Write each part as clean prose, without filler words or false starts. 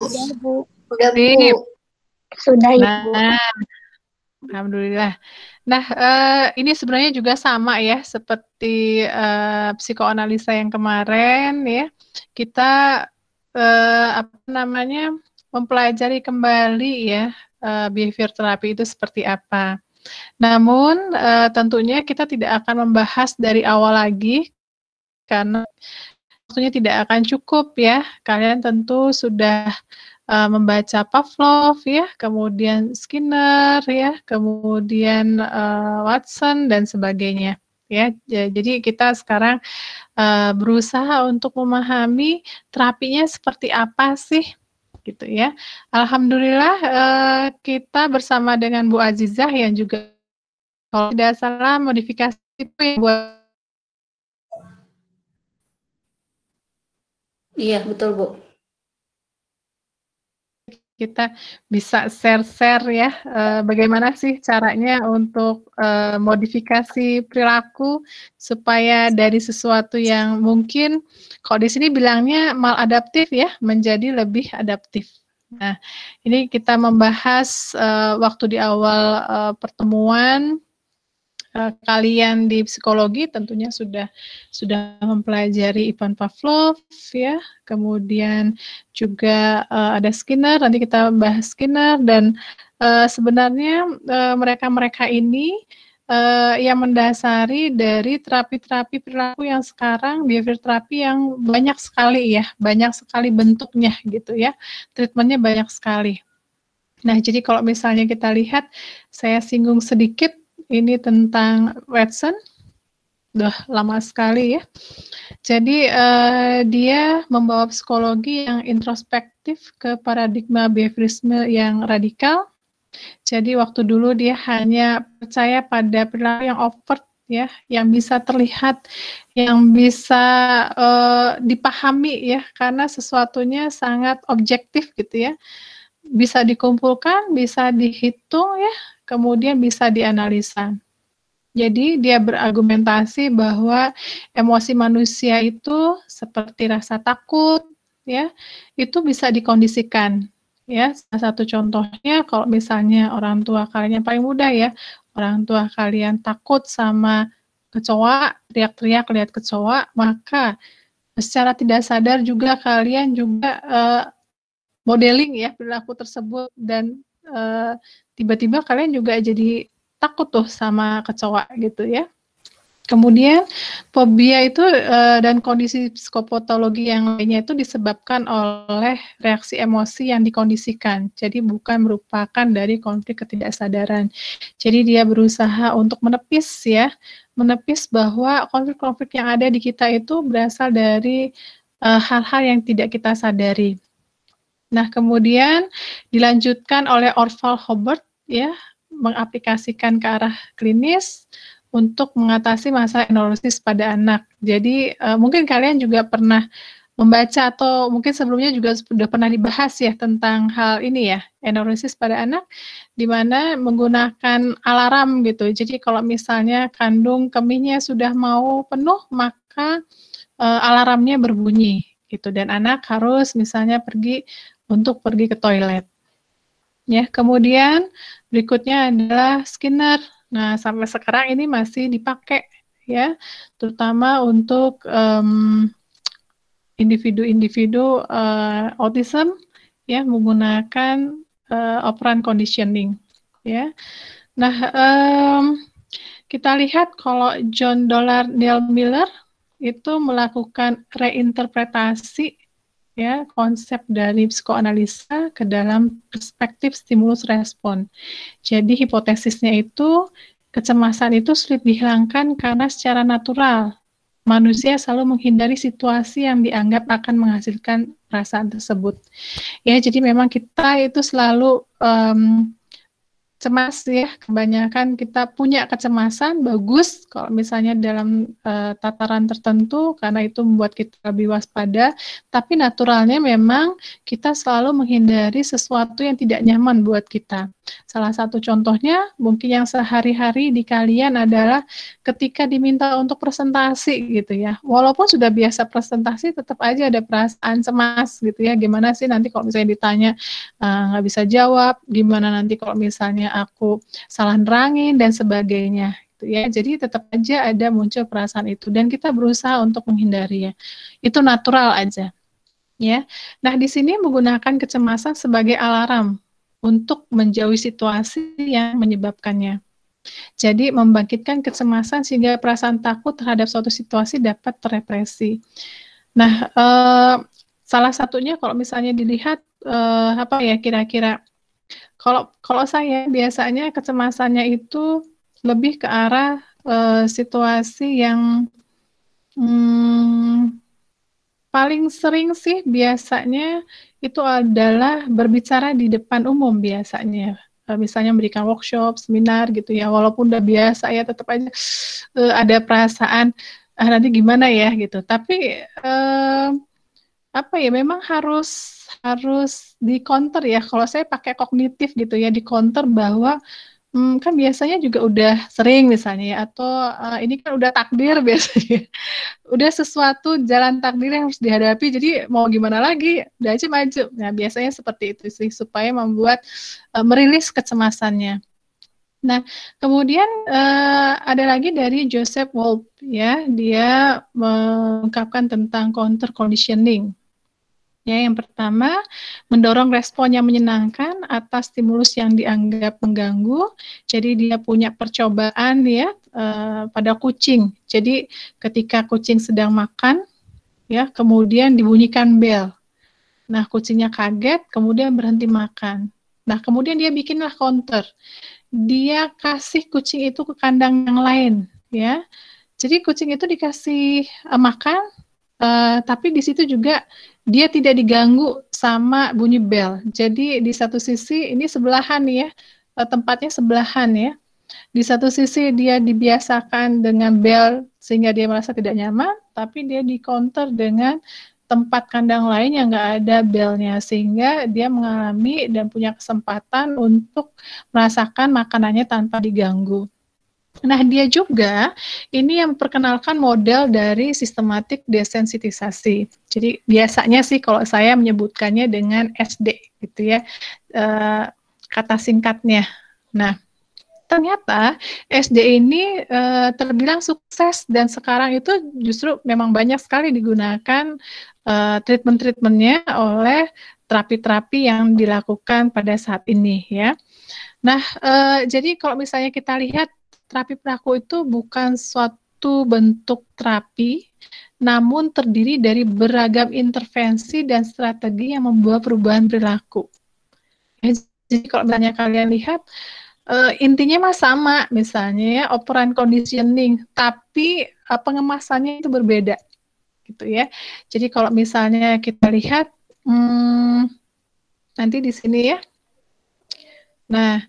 Sudah, Bu. Udah, Bu. Sip. Sudah, Ibu. Nah, alhamdulillah. Nah, ini sebenarnya juga sama ya, seperti psikoanalisa yang kemarin ya. Kita apa namanya mempelajari kembali ya behavior terapi itu seperti apa. Namun tentunya kita tidak akan membahas dari awal lagi karena waktunya tidak akan cukup ya. Kalian tentu sudah membaca Pavlov ya, kemudian Skinner ya, kemudian Watson dan sebagainya ya. Jadi kita sekarang berusaha untuk memahami terapinya seperti apa sih gitu ya. Alhamdulillah kita bersama dengan Bu Azizah yang juga kalau tidak salah modifikasi itu yang buat. Iya, betul, Bu. Kita bisa share-share ya, bagaimana sih caranya untuk modifikasi perilaku supaya dari sesuatu yang mungkin, kalau di sini bilangnya maladaptif ya, menjadi lebih adaptif. Nah, ini kita membahas waktu di awal pertemuan. Kalian di psikologi tentunya sudah mempelajari Ivan Pavlov ya, kemudian juga ada Skinner, nanti kita bahas Skinner dan sebenarnya mereka-mereka ini yang mendasari dari terapi-terapi perilaku yang sekarang behavior terapi yang banyak sekali ya, banyak sekali bentuknya gitu ya, treatmentnya banyak sekali. Nah, jadi kalau misalnya kita lihat, saya singgung sedikit ini tentang Watson, udah lama sekali ya. Jadi dia membawa psikologi yang introspektif ke paradigma behaviorisme yang radikal. Jadi waktu dulu dia hanya percaya pada perilaku yang overt ya, yang bisa terlihat, yang bisa dipahami ya, karena sesuatunya sangat objektif gitu ya. Bisa dikumpulkan, bisa dihitung ya, kemudian bisa dianalisa. Jadi dia berargumentasi bahwa emosi manusia itu seperti rasa takut ya, itu bisa dikondisikan ya. Salah satu contohnya kalau misalnya orang tua kalian yang paling mudah ya, orang tua kalian takut sama kecoa, teriak-teriak lihat kecoa, maka secara tidak sadar juga kalian juga modeling ya perilaku tersebut dan tiba-tiba kalian juga jadi takut tuh sama kecoa gitu ya. Kemudian fobia itu dan kondisi psikopatologi yang lainnya itu disebabkan oleh reaksi emosi yang dikondisikan. Jadi bukan merupakan dari konflik ketidaksadaran. Jadi dia berusaha untuk menepis ya, menepis bahwa konflik-konflik yang ada di kita itu berasal dari hal-hal yang tidak kita sadari. Nah, kemudian dilanjutkan oleh Orval Hobart ya, mengaplikasikan ke arah klinis untuk mengatasi masalah eneurosis pada anak. Jadi mungkin kalian juga pernah membaca atau mungkin sebelumnya juga sudah pernah dibahas ya tentang hal ini ya, eneurosis pada anak, di mana menggunakan alarm gitu. Jadi kalau misalnya kandung kemihnya sudah mau penuh, maka alarmnya berbunyi gitu, dan anak harus misalnya pergi ke toilet. Ya, kemudian berikutnya adalah Skinner. Nah, sampai sekarang ini masih dipakai ya, terutama untuk individu-individu autism ya, menggunakan operant conditioning ya. Nah, kita lihat kalau John Dollard Neil Miller itu melakukan reinterpretasi ya konsep dari psikoanalisa ke dalam perspektif stimulus respon. Jadi hipotesisnya itu kecemasan itu sulit dihilangkan karena secara natural manusia selalu menghindari situasi yang dianggap akan menghasilkan perasaan tersebut. Ya, jadi memang kita itu selalu cemas ya, kebanyakan kita punya kecemasan, bagus kalau misalnya dalam tataran tertentu karena itu membuat kita lebih waspada, tapi naturalnya memang kita selalu menghindari sesuatu yang tidak nyaman buat kita. Salah satu contohnya mungkin yang sehari-hari di kalian adalah ketika diminta untuk presentasi gitu ya. Walaupun sudah biasa presentasi, tetap aja ada perasaan cemas gitu ya. Gimana sih nanti kalau misalnya ditanya nggak bisa jawab, gimana nanti kalau misalnya aku salah nerangin dan sebagainya. Gitu ya. Jadi tetap aja ada muncul perasaan itu dan kita berusaha untuk menghindarinya. Itu natural aja. Ya. Nah, di sini menggunakan kecemasan sebagai alarm untuk menjauhi situasi yang menyebabkannya. Jadi membangkitkan kecemasan sehingga perasaan takut terhadap suatu situasi dapat terrepresi. Nah, salah satunya kalau misalnya dilihat apa ya kira-kira, kalau saya biasanya kecemasannya itu lebih ke arah situasi yang paling sering sih biasanya itu adalah berbicara di depan umum biasanya. Misalnya memberikan workshop, seminar gitu ya, walaupun udah biasa ya tetap aja ada perasaan nanti gimana ya gitu. Tapi apa ya, memang harus di counter ya. Kalau saya pakai kognitif gitu ya, di counter bahwa kan biasanya juga udah sering misalnya ya, atau ini kan udah takdir biasanya. Udah sesuatu jalan takdir yang harus dihadapi, jadi mau gimana lagi, udah aja maju. Nah, biasanya seperti itu sih, supaya membuat merilis kecemasannya. Nah, kemudian ada lagi dari Joseph Wolf, ya, dia mengungkapkan tentang counter conditioning. Ya, yang pertama, mendorong respon yang menyenangkan atas stimulus yang dianggap mengganggu. Jadi dia punya percobaan ya pada kucing. Jadi ketika kucing sedang makan, ya kemudian dibunyikan bel. Nah, kucingnya kaget, kemudian berhenti makan. Nah, kemudian dia bikinlah counter. Dia kasih kucing itu ke kandang yang lain, ya. Jadi kucing itu dikasih makan, tapi di situ juga dia tidak diganggu sama bunyi bel. Jadi di satu sisi ini sebelahan ya, tempatnya sebelahan ya. Di satu sisi dia dibiasakan dengan bel sehingga dia merasa tidak nyaman, tapi dia di counter dengan tempat kandang lain yang nggak ada belnya, sehingga dia mengalami dan punya kesempatan untuk merasakan makanannya tanpa diganggu. Nah, dia juga ini yang memperkenalkan model dari sistematik desensitisasi. Jadi biasanya sih kalau saya menyebutkannya dengan SD gitu ya, kata singkatnya. Nah, ternyata SD ini terbilang sukses dan sekarang itu justru memang banyak sekali digunakan treatment-treatmentnya oleh terapi-terapi yang dilakukan pada saat ini ya. Nah, jadi kalau misalnya kita lihat terapi perilaku itu bukan suatu bentuk terapi, namun terdiri dari beragam intervensi dan strategi yang membawa perubahan perilaku. Jadi kalau misalnya kalian lihat, intinya mah sama, misalnya ya operant conditioning, tapi pengemasannya itu berbeda, gitu ya. Jadi kalau misalnya kita lihat, nanti di sini ya. Nah,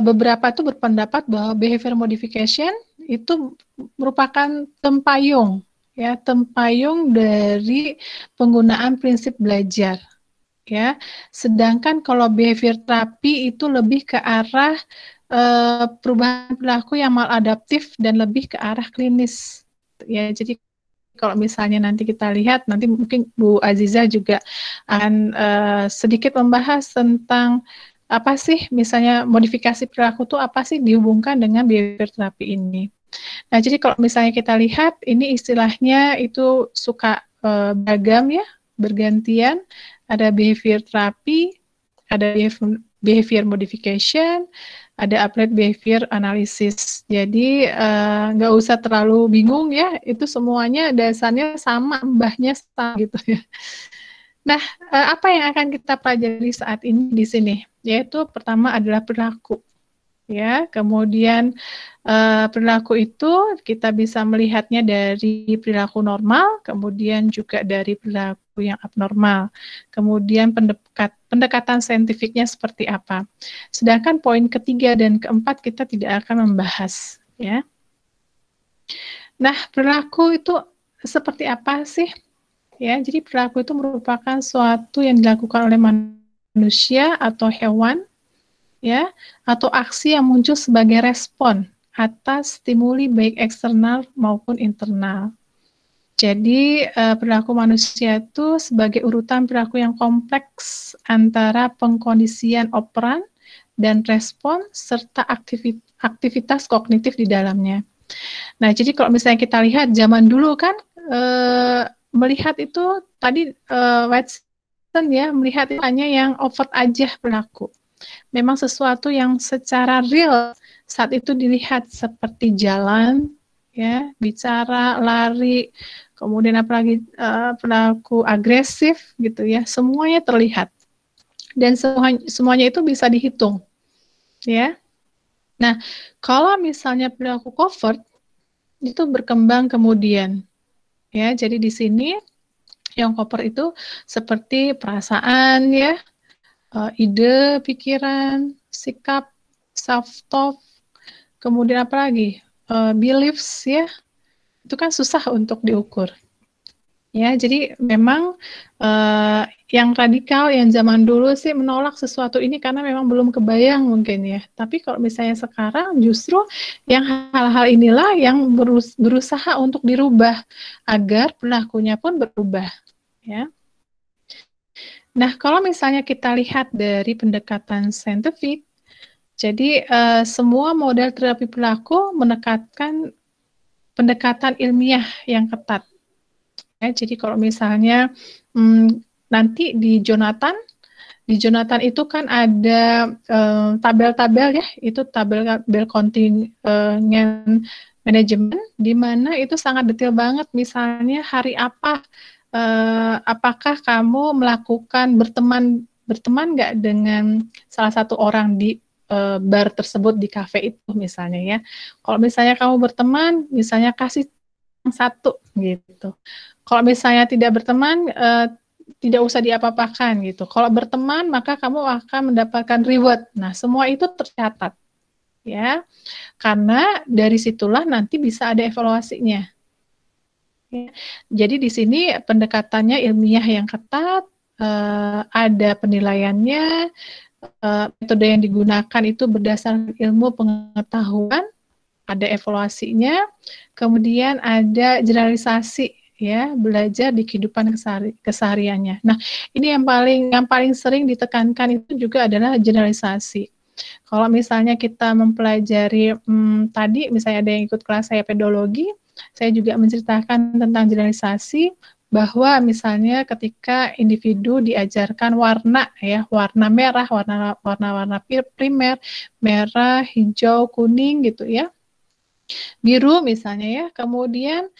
beberapa tuh berpendapat bahwa behavior modification itu merupakan tempayung ya, tempayung dari penggunaan prinsip belajar ya. Sedangkan kalau behavior terapi itu lebih ke arah perubahan perilaku yang maladaptif dan lebih ke arah klinis ya. Jadi kalau misalnya nanti kita lihat, nanti mungkin Bu Aziza juga akan sedikit membahas tentang apa sih misalnya modifikasi perilaku itu apa sih dihubungkan dengan behavior terapi ini. Nah, jadi kalau misalnya kita lihat ini istilahnya itu suka beragam ya, bergantian, ada behavior terapi, ada behavior modification, ada applied behavior analysis. Jadi nggak usah terlalu bingung ya, itu semuanya dasarnya sama, mbahnya sama gitu ya. Nah, apa yang akan kita pelajari saat ini di sini? Yaitu pertama adalah perilaku. Ya, kemudian perilaku itu kita bisa melihatnya dari perilaku normal, kemudian juga dari perilaku yang abnormal. Kemudian pendekatan saintifiknya seperti apa. Sedangkan poin ketiga dan keempat kita tidak akan membahas. Ya. Nah, perilaku itu seperti apa sih? Ya, jadi perilaku itu merupakan suatu yang dilakukan oleh manusia atau hewan ya, atau aksi yang muncul sebagai respon atas stimuli baik eksternal maupun internal. Jadi perilaku manusia itu sebagai urutan perilaku yang kompleks antara pengkondisian operan dan respon serta aktivitas kognitif di dalamnya. Nah, jadi kalau misalnya kita lihat zaman dulu kan melihat itu tadi Watson ya, melihat itu hanya yang overt aja perilaku. Memang sesuatu yang secara real saat itu dilihat seperti jalan, ya, bicara, lari, kemudian apalagi perilaku agresif gitu ya, semuanya terlihat dan semuanya itu bisa dihitung, ya. Nah, kalau misalnya perilaku covert itu berkembang kemudian, ya. Jadi di sini yang covert itu seperti perasaan, ya, ide, pikiran, sikap, self-talk, kemudian apa lagi? Beliefs, ya. Itu kan susah untuk diukur. Ya, jadi memang yang radikal yang zaman dulu sih menolak sesuatu ini karena memang belum kebayang mungkin ya. Tapi kalau misalnya sekarang justru yang hal-hal inilah yang berusaha untuk dirubah agar perilakunya pun berubah, ya. Nah, kalau misalnya kita lihat dari pendekatan saintifik, jadi semua model terapi perilaku menekankan pendekatan ilmiah yang ketat. Ya, jadi kalau misalnya nanti di Jonathan itu kan ada tabel-tabel ya, itu tabel kontingen manajemen, di mana itu sangat detail banget. Misalnya hari apa, apakah kamu melakukan berteman nggak dengan salah satu orang di bar tersebut di kafe itu misalnya ya. Kalau misalnya kamu berteman, misalnya kasih satu gitu. Kalau misalnya tidak berteman, tidak usah diapa-apakan gitu. Kalau berteman, maka kamu akan mendapatkan reward. Nah, semua itu tercatat, ya. Karena dari situlah nanti bisa ada evaluasinya. Ya. Jadi di sini pendekatannya ilmiah yang ketat, ada penilaiannya, metode yang digunakan itu berdasarkan ilmu pengetahuan, ada evaluasinya, kemudian ada generalisasi, ya, belajar di kehidupan kesehariannya. Nah, ini yang paling sering ditekankan itu juga adalah generalisasi. Kalau misalnya kita mempelajari tadi, misalnya ada yang ikut kelas saya pedologi, saya juga menceritakan tentang generalisasi, bahwa misalnya ketika individu diajarkan warna ya, warna merah, warna primer, merah, hijau, kuning gitu ya, biru misalnya ya, kemudian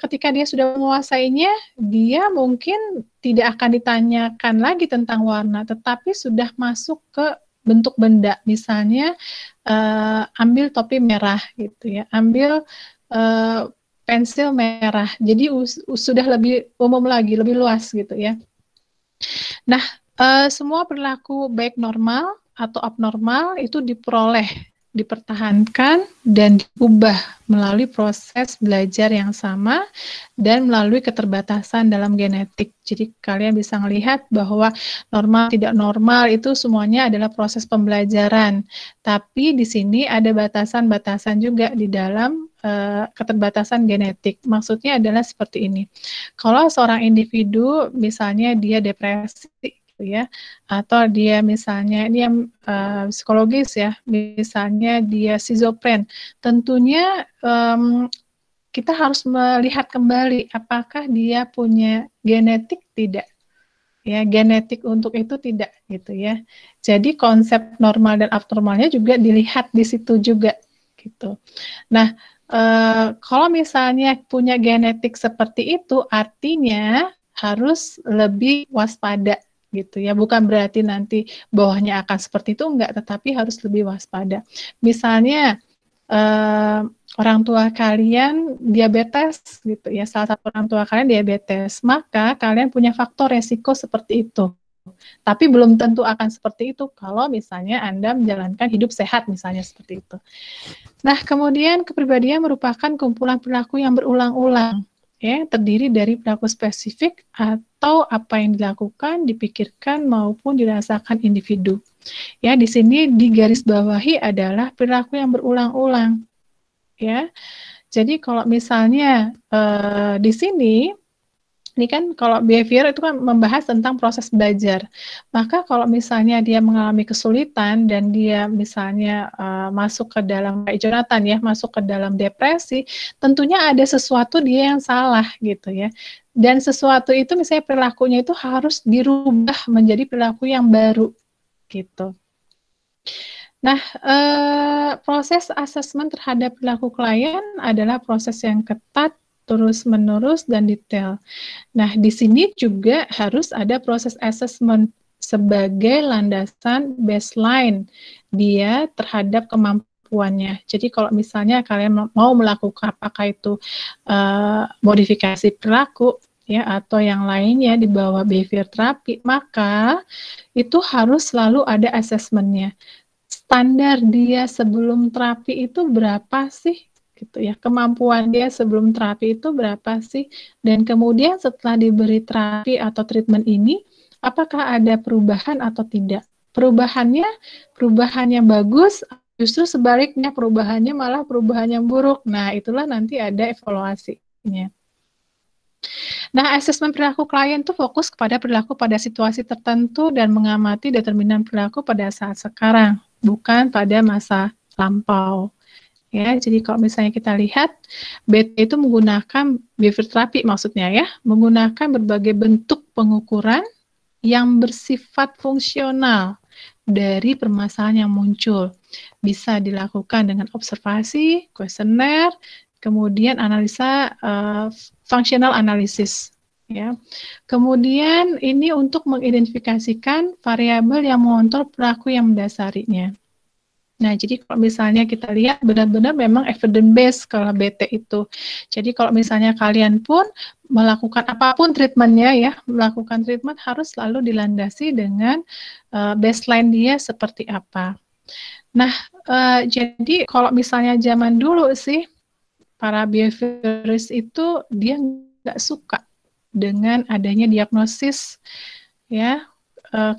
ketika dia sudah menguasainya, dia mungkin tidak akan ditanyakan lagi tentang warna, tetapi sudah masuk ke bentuk benda, misalnya ambil topi merah gitu ya, ambil pensil merah, jadi sudah lebih umum lagi, lebih luas gitu ya. Nah, semua perilaku baik normal atau abnormal itu diperoleh, dipertahankan, dan diubah melalui proses belajar yang sama dan melalui keterbatasan dalam genetik. Jadi kalian bisa melihat bahwa normal tidak normal itu semuanya adalah proses pembelajaran. Tapi di sini ada batasan-batasan juga di dalam keterbatasan genetik. Maksudnya adalah seperti ini. Kalau seorang individu misalnya dia depresi ya, atau dia misalnya ini yang psikologis ya, misalnya dia schizofren, tentunya kita harus melihat kembali apakah dia punya genetik tidak, ya, genetik untuk itu tidak gitu ya. Jadi konsep normal dan abnormalnya juga dilihat di situ juga gitu. Nah, kalau misalnya punya genetik seperti itu, artinya harus lebih waspada gitu ya. Bukan berarti nanti bawahnya akan seperti itu, enggak, tetapi harus lebih waspada. Misalnya orang tua kalian diabetes gitu ya, salah satu orang tua kalian diabetes, maka kalian punya faktor resiko seperti itu. Tapi belum tentu akan seperti itu kalau misalnya Anda menjalankan hidup sehat misalnya seperti itu. Nah, kemudian kepribadian merupakan kumpulan perilaku yang berulang-ulang, ya, terdiri dari perilaku spesifik atau apa yang dilakukan, dipikirkan maupun dirasakan individu. Ya, di sini digarisbawahi adalah perilaku yang berulang-ulang. Ya, jadi kalau misalnya di sini ini kan kalau behavior itu kan membahas tentang proses belajar. Maka kalau misalnya dia mengalami kesulitan dan dia misalnya masuk ke dalam kayak Jonathan ya, masuk ke dalam depresi, tentunya ada sesuatu dia yang salah gitu ya. Dan sesuatu itu misalnya perilakunya itu harus dirubah menjadi perilaku yang baru gitu. Nah, proses asesmen terhadap perilaku klien adalah proses yang ketat, terus-menerus, dan detail. Nah, di sini juga harus ada proses assessment sebagai landasan baseline dia terhadap kemampuannya. Jadi kalau misalnya kalian mau melakukan apakah itu modifikasi perilaku ya atau yang lainnya di bawah behavior terapi, maka itu harus selalu ada assessment-nya. Standar dia sebelum terapi itu berapa sih? Gitu ya, kemampuan dia sebelum terapi itu berapa sih, dan kemudian setelah diberi terapi atau treatment ini apakah ada perubahan atau tidak. Perubahan yang bagus, justru sebaliknya perubahannya malah perubahan yang buruk. Nah, itulah nanti ada evaluasinya. Nah, asesmen perilaku klien itu fokus kepada perilaku pada situasi tertentu dan mengamati determinan perilaku pada saat sekarang, bukan pada masa lampau. Ya, jadi kalau misalnya kita lihat, BT itu menggunakan behavior therapy maksudnya ya, menggunakan berbagai bentuk pengukuran yang bersifat fungsional dari permasalahan yang muncul. Bisa dilakukan dengan observasi, kuesioner, kemudian analisa functional analysis. Ya. Kemudian ini untuk mengidentifikasikan variabel yang mengontrol perilaku yang mendasarinya. Nah, jadi kalau misalnya kita lihat benar-benar memang evidence based kalau BT itu. Jadi kalau misalnya kalian pun melakukan apapun treatmentnya ya, melakukan treatment harus selalu dilandasi dengan baseline dia seperti apa. Nah, jadi kalau misalnya zaman dulu sih, para behavioris itu dia nggak suka dengan adanya diagnosis ya,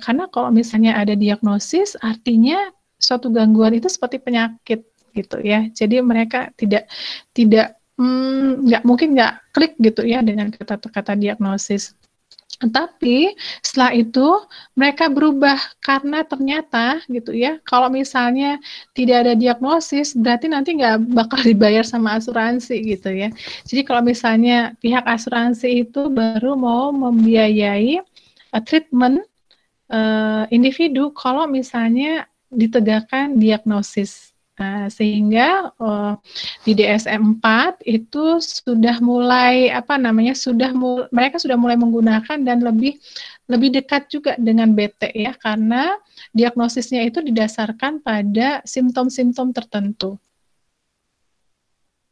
karena kalau misalnya ada diagnosis artinya suatu gangguan itu seperti penyakit gitu ya. Jadi mereka tidak nggak mungkin nggak klik gitu ya dengan kata-kata diagnosis. Tapi setelah itu mereka berubah karena ternyata gitu ya, kalau misalnya tidak ada diagnosis berarti nanti nggak bakal dibayar sama asuransi gitu ya. Jadi kalau misalnya pihak asuransi itu baru mau membiayai treatment individu kalau misalnya ditegakkan diagnosis. Nah, sehingga di DSM-4 itu sudah mulai mereka sudah mulai menggunakan dan lebih dekat juga dengan BT ya, karena diagnosisnya itu didasarkan pada simptom-simptom tertentu.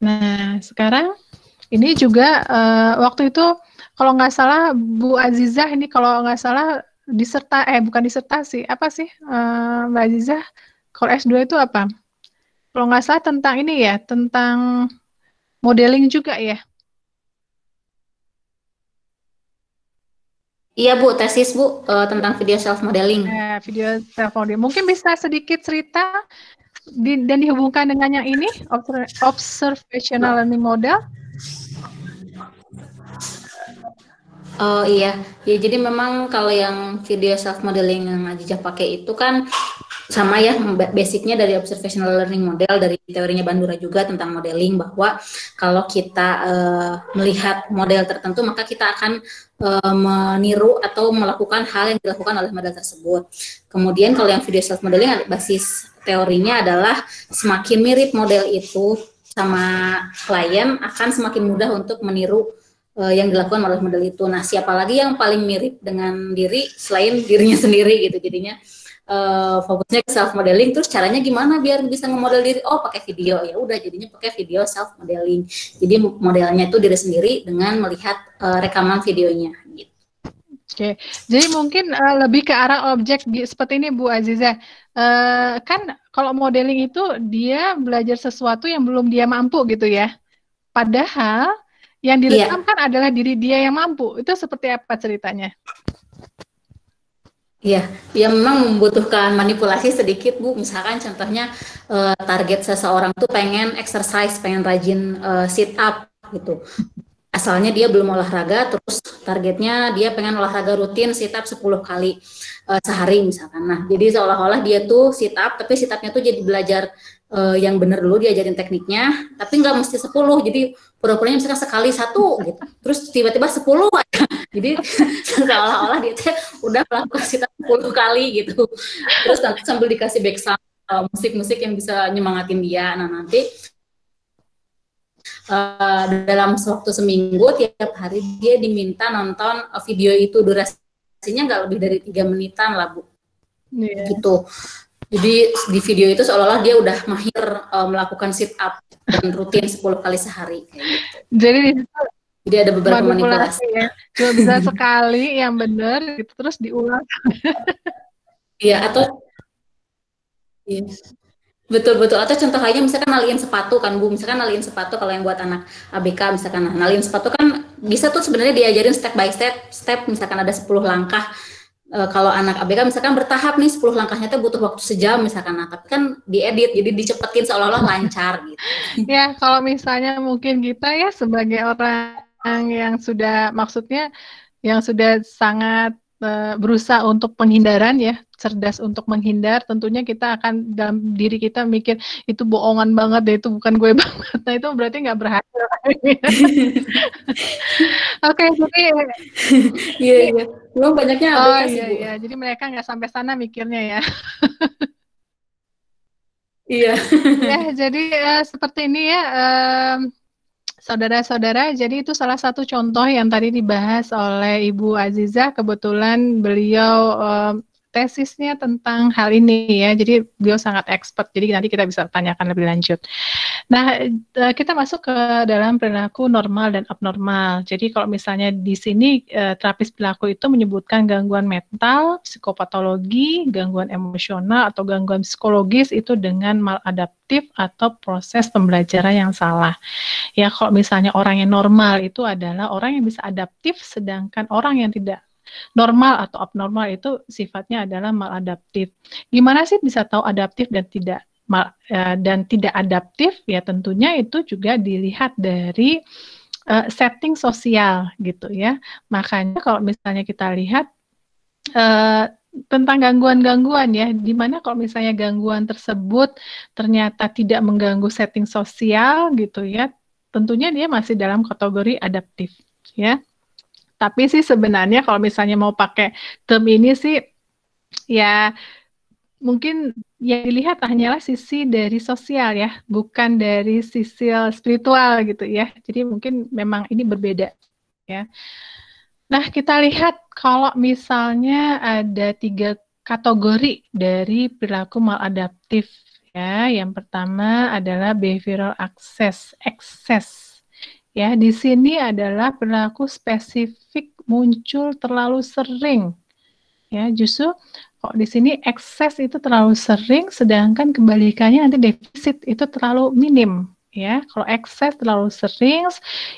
Nah, sekarang ini juga waktu itu kalau nggak salah Bu Azizah ini kalau nggak salah bukan disertasi, apa sih Mbak Azizah, kalau S2 itu apa? Kalau nggak salah tentang ini ya, tentang modeling juga ya? Iya Bu, tesis Bu tentang video self modeling. Video self modeling. Mungkin bisa sedikit cerita dan dihubungkan dengan yang ini, observational learning model. Oh iya, ya jadi memang kalau yang video self modeling yang Ajijah pakai itu kan sama ya, basicnya dari observational learning model, dari teorinya Bandura juga tentang modeling, bahwa kalau kita melihat model tertentu maka kita akan meniru atau melakukan hal yang dilakukan oleh model tersebut. Kemudian kalau yang video self modeling basis teorinya adalah semakin mirip model itu sama klien akan semakin mudah untuk meniru yang dilakukan oleh model itu. Nah, siapa lagi yang paling mirip dengan diri selain dirinya sendiri gitu. Jadinya fokusnya ke self modeling. Terus caranya gimana biar bisa nge-model diri? Oh, pakai video. Ya udah, jadinya pakai video self modeling. Jadi modelnya itu diri sendiri dengan melihat rekaman videonya gitu. Oke, jadi mungkin lebih ke arah objek seperti ini Bu Aziza. Kan kalau modeling itu dia belajar sesuatu yang belum dia mampu gitu ya. Padahal yang direkam kan adalah diri dia yang mampu. Itu seperti apa ceritanya? Iya, ya memang membutuhkan manipulasi sedikit Bu. Misalkan contohnya target seseorang tuh pengen exercise, pengen rajin sit up gitu. Asalnya dia belum olahraga, terus targetnya dia pengen olahraga rutin sit up 10 kali sehari misalkan. Nah, jadi seolah-olah dia tuh sit up, tapi sit upnya tuh jadi belajar yang bener dulu, diajarin tekniknya, tapi nggak mesti 10. Jadi pura-puranya misalkan sekali satu gitu. Terus tiba-tiba 10. Jadi seolah-olah dia tuh udah melakukan sit up 10 kali gitu. Terus nanti sambil dikasih background musik-musik yang bisa nyemangatin dia. Nah, nanti dalam waktu seminggu tiap hari dia diminta nonton video itu, durasinya nggak lebih dari 3 menitan lah Bu. Gitu. Jadi di video itu seolah-olah dia udah mahir melakukan sit up dan rutin 10 kali sehari kayak gitu. Jadi ada beberapa manipulasi ya. Cuma bisa sekali yang benar gitu, terus diulang. Iya, atau iya. Betul-betul, atau contoh aja misalkan naliin sepatu kan Bu, misalkan naliin sepatu kalau yang buat anak ABK misalkan, nah naliin sepatu kan bisa tuh sebenarnya diajarin step by step, misalkan ada 10 langkah. Kalau anak ABK misalkan bertahap nih 10 langkahnya tuh butuh waktu sejam misalkan, nah tapi kan diedit jadi dicepetin seolah-olah lancar gitu. Ya, kalau misalnya mungkin kita ya sebagai orang yang sudah, maksudnya yang sudah sangat berusaha untuk penghindaran ya, cerdas untuk menghindar, tentunya kita akan dalam diri kita mikir itu bohongan banget deh, itu bukan gue banget. Nah itu berarti nggak berhasil. Oke, jadi iya. Belum banyaknya ABK sih Bu. Iya. Jadi mereka nggak sampai sana mikirnya ya. Iya. Ya, jadi seperti ini ya. Saudara-saudara, jadi itu salah satu contoh yang tadi dibahas oleh Ibu Aziza. Kebetulan beliau tesisnya tentang hal ini ya, jadi beliau sangat expert, jadi nanti kita bisa tanyakan lebih lanjut. Nah, kita masuk ke dalam perilaku normal dan abnormal. Jadi kalau misalnya di sini terapis perilaku itu menyebutkan gangguan mental, psikopatologi, gangguan emosional atau gangguan psikologis itu dengan maladaptif atau proses pembelajaran yang salah. Ya, kalau misalnya orang yang normal itu adalah orang yang bisa adaptif, sedangkan orang yang tidak normal atau abnormal itu sifatnya adalah maladaptif. Gimana sih bisa tahu adaptif dan tidak adaptif? Ya tentunya itu juga dilihat dari setting sosial gitu ya. Makanya kalau misalnya kita lihat tentang gangguan-gangguan ya, dimana kalau misalnya gangguan tersebut ternyata tidak mengganggu setting sosial gitu ya, tentunya dia masih dalam kategori adaptif ya. Tapi sih sebenarnya kalau misalnya mau pakai term ini sih ya mungkin yang dilihat hanyalah sisi dari sosial ya, bukan dari sisi spiritual gitu ya. Jadi mungkin memang ini berbeda ya. Nah, kita lihat kalau misalnya ada 3 kategori dari perilaku maladaptif ya. Yang pertama adalah behavioral excess. Ya, di sini adalah perilaku spesifik muncul terlalu sering. Ya, justru kok di sini ekses itu terlalu sering, sedangkan kebalikannya nanti defisit itu terlalu minim. Ya, kalau ekses terlalu sering,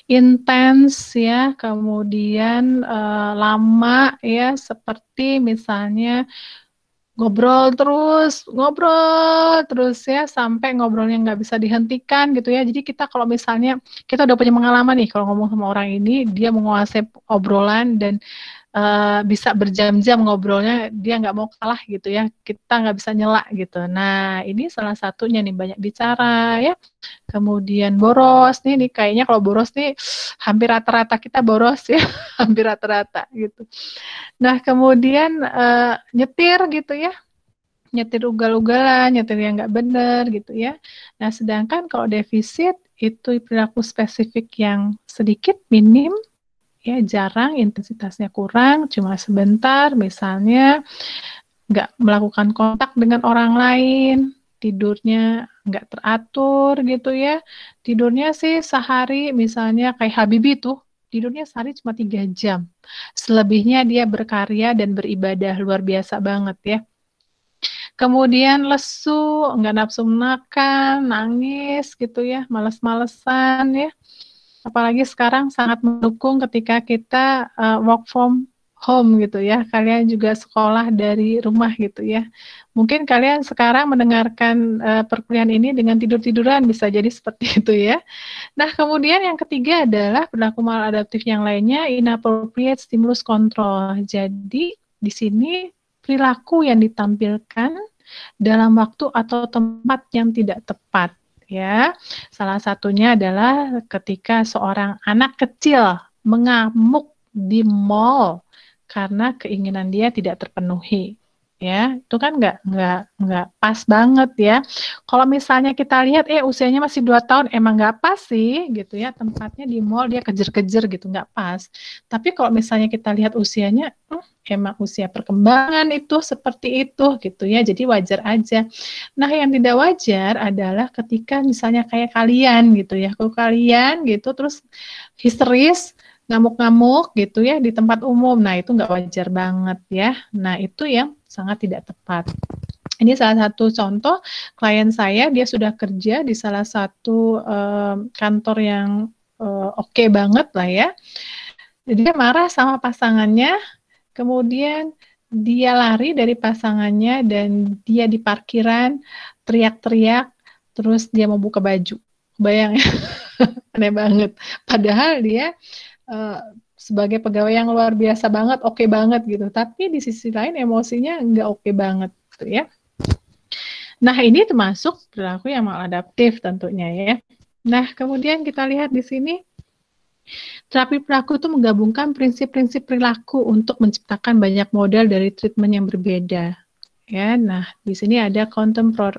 intens ya, kemudian lama ya, seperti misalnya ngobrol terus ya sampai ngobrolnya nggak bisa dihentikan gitu ya. Jadi kita kalau misalnya kita udah punya pengalaman nih kalau ngomong sama orang ini, dia menguasai obrolan dan bisa berjam-jam ngobrolnya, dia nggak mau kalah gitu ya, kita nggak bisa nyela gitu. Nah ini salah satunya nih, banyak bicara ya, kemudian boros nih kayaknya kalau boros nih hampir rata-rata kita boros ya, hampir rata-rata gitu. Nah kemudian nyetir gitu ya, nyetir ugal-ugalan, nyetir yang nggak benar gitu ya. Nah sedangkan kalau defisit itu perilaku spesifik yang sedikit, minim, ya jarang, intensitasnya kurang, cuma sebentar, misalnya nggak melakukan kontak dengan orang lain, tidurnya nggak teratur gitu ya, tidurnya sih sehari misalnya kayak Habibie tuh, tidurnya sehari cuma 3 jam, selebihnya dia berkarya dan beribadah luar biasa banget ya. Kemudian lesu, nggak nafsu makan, nangis gitu ya, males-malesan ya. Apalagi sekarang sangat mendukung ketika kita work from home gitu ya, kalian juga sekolah dari rumah gitu ya. Mungkin kalian sekarang mendengarkan perkuliahan ini dengan tidur-tiduran, bisa jadi seperti itu ya. Nah, kemudian yang ketiga adalah perilaku maladaptif yang lainnya, inappropriate stimulus control. Jadi di sini perilaku yang ditampilkan dalam waktu atau tempat yang tidak tepat ya. Salah satunya adalah ketika seorang anak kecil mengamuk di mall karena keinginan dia tidak terpenuhi. Ya, itu kan nggak pas banget ya. Kalau misalnya kita lihat, usianya masih 2 tahun, emang nggak pas sih, gitu ya. Tempatnya di mall dia kejer-kejer gitu, nggak pas. Tapi kalau misalnya kita lihat usianya, emang usia perkembangan itu seperti itu, gitu ya. Jadi wajar aja. Nah, yang tidak wajar adalah ketika misalnya kayak kalian gitu ya. Kalau kalian gitu, terus histeris, ngamuk-ngamuk gitu ya di tempat umum. Nah, itu nggak wajar banget ya. Nah, itu yang sangat tidak tepat. Ini salah satu contoh klien saya, dia sudah kerja di salah satu kantor yang oke banget lah ya. Dia marah sama pasangannya, kemudian dia lari dari pasangannya dan dia di parkiran teriak-teriak, terus dia mau buka baju. Bayang ya, aneh banget. Padahal dia sebagai pegawai yang luar biasa banget, oke banget gitu. Tapi di sisi lain emosinya nggak oke banget gitu ya. Nah, ini termasuk perilaku yang maladaptif tentunya ya. Nah, kemudian kita lihat di sini, terapi perilaku itu menggabungkan prinsip-prinsip perilaku untuk menciptakan banyak model dari treatment yang berbeda. Ya, nah di sini ada contemporary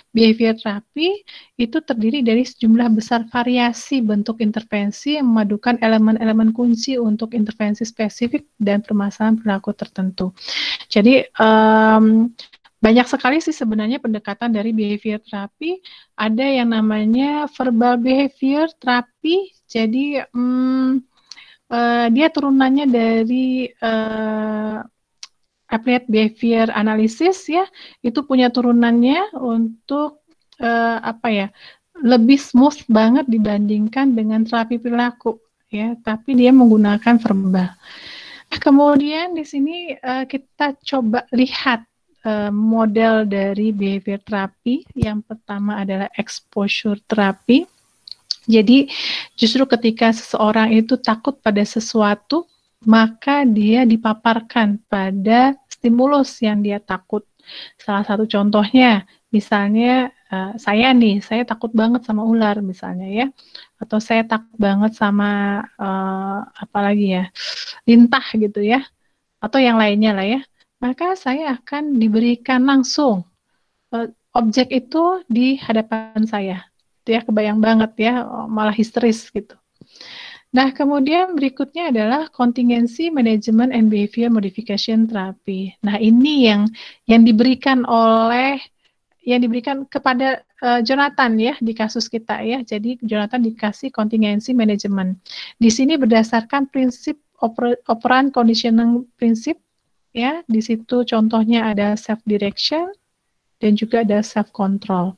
behavior therapy, itu terdiri dari sejumlah besar variasi bentuk intervensi yang memadukan elemen-elemen kunci untuk intervensi spesifik dan permasalahan perilaku tertentu. Jadi banyak sekali sih sebenarnya pendekatan dari behavior therapy. Ada yang namanya verbal behavior therapy. Jadi dia turunannya dari applied behavior analysis ya, itu punya turunannya untuk lebih smooth banget dibandingkan dengan terapi perilaku ya, tapi dia menggunakan verbal. Kemudian di sini kita coba lihat model dari behavior therapy. Yang pertama adalah exposure therapy. Jadi justru ketika seseorang itu takut pada sesuatu, maka dia dipaparkan pada stimulus yang dia takut. Salah satu contohnya, misalnya saya takut banget sama ular misalnya ya, atau saya takut banget sama lintah gitu ya, atau yang lainnya lah ya. Maka saya akan diberikan langsung objek itu di hadapan saya. Itu ya, kebayang banget ya, malah histeris gitu. Nah, kemudian berikutnya adalah contingency management and behavior modification therapy. Nah, ini yang diberikan kepada Jonathan ya di kasus kita ya. Jadi Jonathan dikasih contingency management. Di sini berdasarkan prinsip operant conditioning prinsip ya. Di situ contohnya ada self direction dan juga ada self control.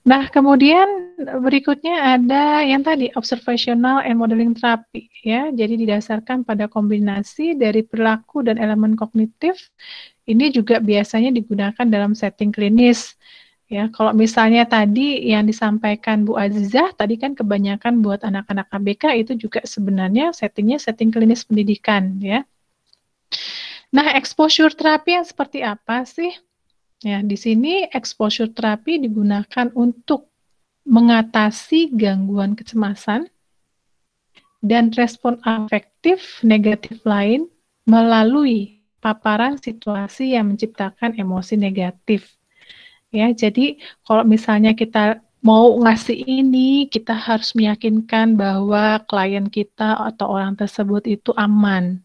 Nah, kemudian berikutnya ada yang tadi observational and modeling therapy ya. Jadi didasarkan pada kombinasi dari perilaku dan elemen kognitif. Ini juga biasanya digunakan dalam setting klinis. Ya, kalau misalnya tadi yang disampaikan Bu Azizah tadi kan kebanyakan buat anak-anak ABK, itu juga sebenarnya settingnya setting klinis pendidikan ya. Nah, exposure therapy yang seperti apa sih? Ya, di sini exposure therapy digunakan untuk mengatasi gangguan kecemasan dan respon afektif negatif lain melalui paparan situasi yang menciptakan emosi negatif. Ya, jadi kalau misalnya kita mau ngasih ini, kita harus meyakinkan bahwa klien kita atau orang tersebut itu aman,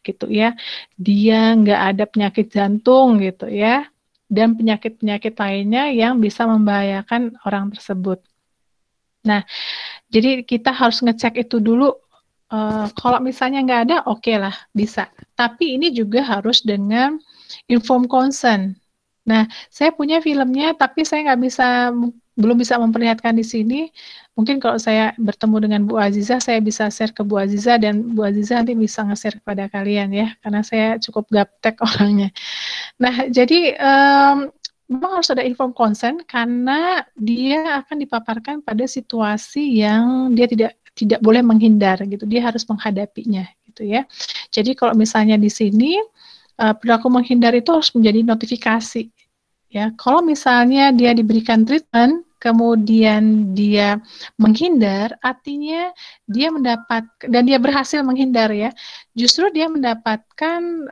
gitu ya. Dia nggak ada penyakit jantung, gitu ya. Dan penyakit-penyakit lainnya yang bisa membahayakan orang tersebut. Nah, jadi kita harus ngecek itu dulu. Kalau misalnya nggak ada, oke lah, bisa. Tapi ini juga harus dengan informed consent. Nah, saya punya filmnya, tapi saya belum bisa memperlihatkan di sini. Mungkin kalau saya bertemu dengan Bu Aziza, saya bisa share ke Bu Aziza dan Bu Aziza nanti bisa nge-share kepada kalian ya, karena saya cukup gaptek orangnya. Nah, jadi memang harus ada informed consent karena dia akan dipaparkan pada situasi yang dia tidak boleh menghindar gitu. Dia harus menghadapinya gitu ya. Jadi kalau misalnya di sini perilaku menghindar itu harus menjadi notifikasi ya. Kalau misalnya dia diberikan treatment kemudian dia menghindar, artinya dia mendapat dan dia berhasil menghindar ya. Justru dia mendapatkan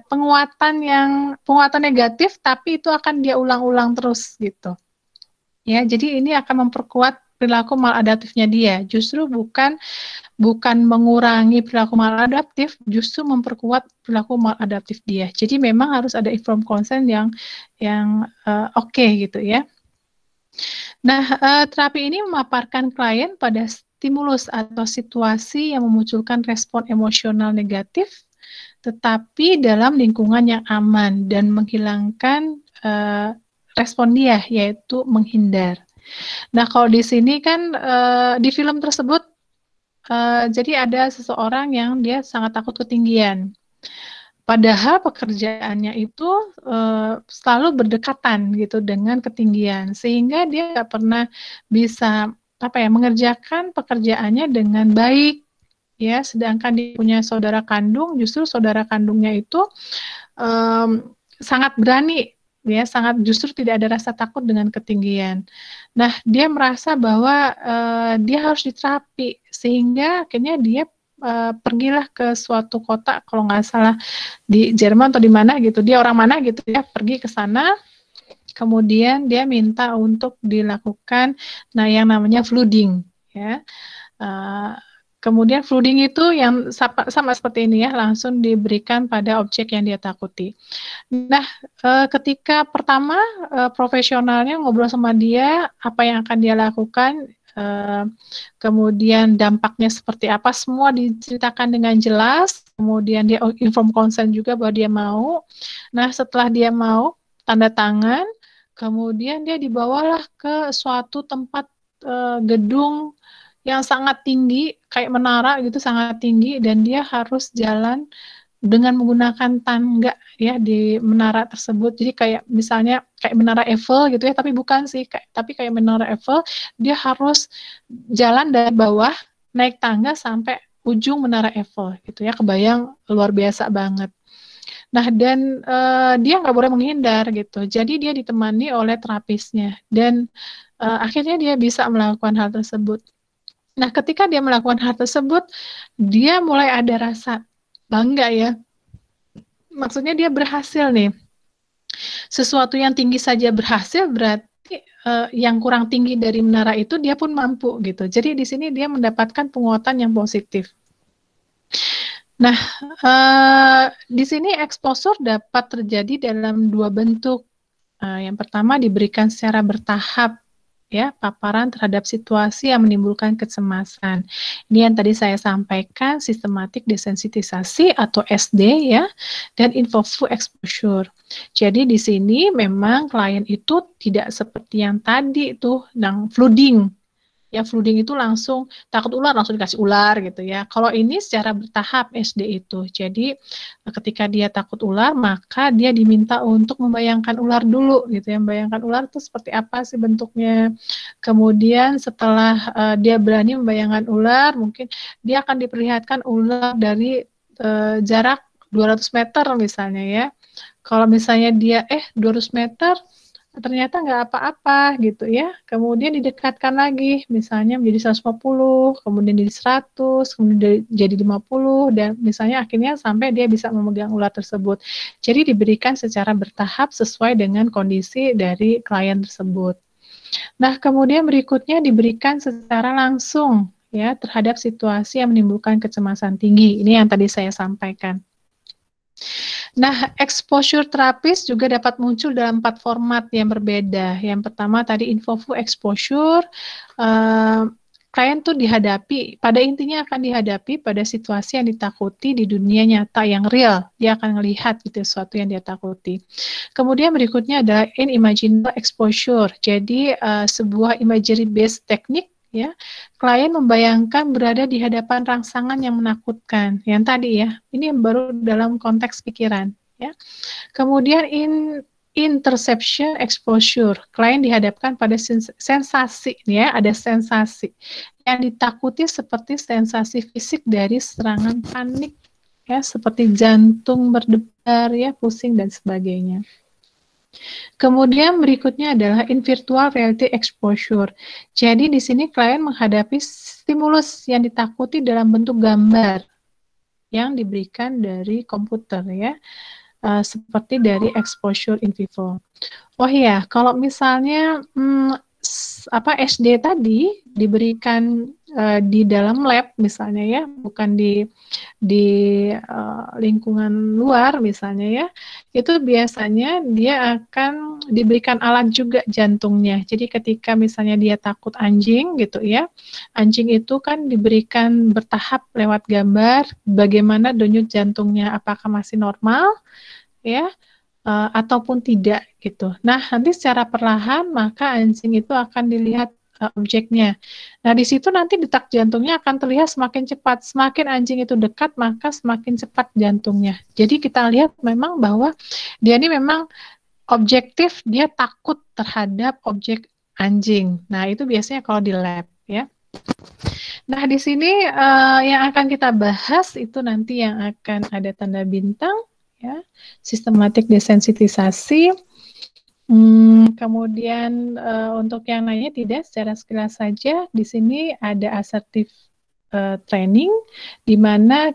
penguatan negatif, tapi itu akan dia ulang-ulang terus gitu. Ya, jadi ini akan memperkuat perilaku maladaptifnya dia. Justru bukan mengurangi perilaku maladaptif, justru memperkuat perilaku maladaptif dia. Jadi memang harus ada informed consent yang oke gitu ya. Nah, terapi ini memaparkan klien pada stimulus atau situasi yang memunculkan respon emosional negatif, tetapi dalam lingkungan yang aman dan menghilangkan respon dia, yaitu menghindar. Nah, kalau di sini kan di film tersebut, jadi ada seseorang yang dia sangat takut ketinggian. Padahal pekerjaannya itu selalu berdekatan gitu dengan ketinggian, sehingga dia nggak pernah bisa mengerjakan pekerjaannya dengan baik. Ya, sedangkan dia punya saudara kandung, justru saudara kandungnya itu sangat berani, ya, justru tidak ada rasa takut dengan ketinggian. Nah, dia merasa bahwa dia harus diterapi, sehingga akhirnya dia pergilah ke suatu kota, kalau nggak salah di Jerman atau di mana gitu, dia orang mana gitu ya, pergi ke sana. Kemudian dia minta untuk dilakukan yang namanya flooding ya. Kemudian flooding itu yang sama seperti ini ya, langsung diberikan pada objek yang dia takuti. Nah, ketika pertama profesionalnya ngobrol sama dia, apa yang akan dia lakukan, kemudian dampaknya seperti apa, semua diceritakan dengan jelas. Kemudian dia inform consent juga bahwa dia mau. Nah, setelah dia mau, tanda tangan, kemudian dia dibawalah ke suatu tempat gedung yang sangat tinggi, kayak menara gitu, sangat tinggi, dan dia harus jalan dengan menggunakan tangga ya di menara tersebut. Jadi kayak misalnya kayak menara Eiffel gitu ya, tapi bukan sih, tapi kayak menara Eiffel, dia harus jalan dari bawah naik tangga sampai ujung menara Eiffel gitu ya. Kebayang luar biasa banget. Nah, dan dia nggak boleh menghindar gitu. Jadi dia ditemani oleh terapisnya dan akhirnya dia bisa melakukan hal tersebut. Nah, ketika dia melakukan hal tersebut, dia mulai ada rasa bangga ya. Maksudnya dia berhasil nih. Sesuatu yang tinggi saja berhasil, berarti yang kurang tinggi dari menara itu dia pun mampu gitu. Jadi di sini dia mendapatkan penguatan yang positif. Nah, di sini exposure dapat terjadi dalam dua bentuk. Yang pertama diberikan secara bertahap, ya, paparan terhadap situasi yang menimbulkan kecemasan. Ini yang tadi saya sampaikan, sistematik desensitisasi atau SD ya, dan info-info exposure. Jadi di sini memang klien itu tidak seperti yang tadi tuh, yang flooding. Ya, flooding itu langsung takut ular, langsung dikasih ular gitu ya. Kalau ini secara bertahap SD itu. Jadi ketika dia takut ular, maka dia diminta untuk membayangkan ular dulu gitu ya. Membayangkan ular itu seperti apa sih bentuknya. Kemudian setelah dia berani membayangkan ular, mungkin dia akan diperlihatkan ular dari jarak 200 meter misalnya ya. Kalau misalnya dia 200 meter ternyata nggak apa-apa gitu ya. Kemudian didekatkan lagi, misalnya menjadi 150, kemudian jadi 100, kemudian jadi 50, dan misalnya akhirnya sampai dia bisa memegang ular tersebut. Jadi diberikan secara bertahap sesuai dengan kondisi dari klien tersebut. Nah, kemudian berikutnya diberikan secara langsung ya terhadap situasi yang menimbulkan kecemasan tinggi. Ini yang tadi saya sampaikan. Nah, exposure terapis juga dapat muncul dalam 4 format yang berbeda. Yang pertama tadi info exposure, klien tuh dihadapi, pada intinya akan dihadapi pada situasi yang ditakuti di dunia nyata yang real. Dia akan melihat gitu sesuatu yang dia takuti. Kemudian berikutnya adalah inimaginable exposure. Jadi sebuah imagery based teknik, ya, klien membayangkan berada di hadapan rangsangan yang menakutkan. Yang tadi ya, ini baru dalam konteks pikiran, ya. Kemudian interception exposure, klien dihadapkan pada sensasi, ya, ada sensasi yang ditakuti seperti sensasi fisik dari serangan panik, ya, seperti jantung berdebar, ya, pusing dan sebagainya. Kemudian berikutnya adalah in virtual reality exposure. Jadi di sini klien menghadapi stimulus yang ditakuti dalam bentuk gambar yang diberikan dari komputer, ya. Seperti dari exposure in vivo. Oh iya, kalau misalnya SD tadi diberikan di dalam lab misalnya, ya, bukan di lingkungan luar misalnya, ya, itu biasanya dia akan diberikan alat juga jantungnya. Jadi ketika misalnya dia takut anjing gitu, ya, anjing itu kan diberikan bertahap lewat gambar bagaimana denyut jantungnya, apakah masih normal, ya, ataupun tidak gitu. Nah, nanti secara perlahan maka anjing itu akan dilihat objeknya. Nah, di situ nanti detak jantungnya akan terlihat semakin cepat. Semakin anjing itu dekat, maka semakin cepat jantungnya. Jadi kita lihat memang bahwa dia ini memang objektif, dia takut terhadap objek anjing. Nah, itu biasanya kalau di lab, ya. Nah, di sini yang akan kita bahas itu nanti yang akan ada tanda bintang, ya, sistematik desensitisasi. Kemudian untuk yang lainnya tidak, secara sekilas saja di sini ada assertive training, di mana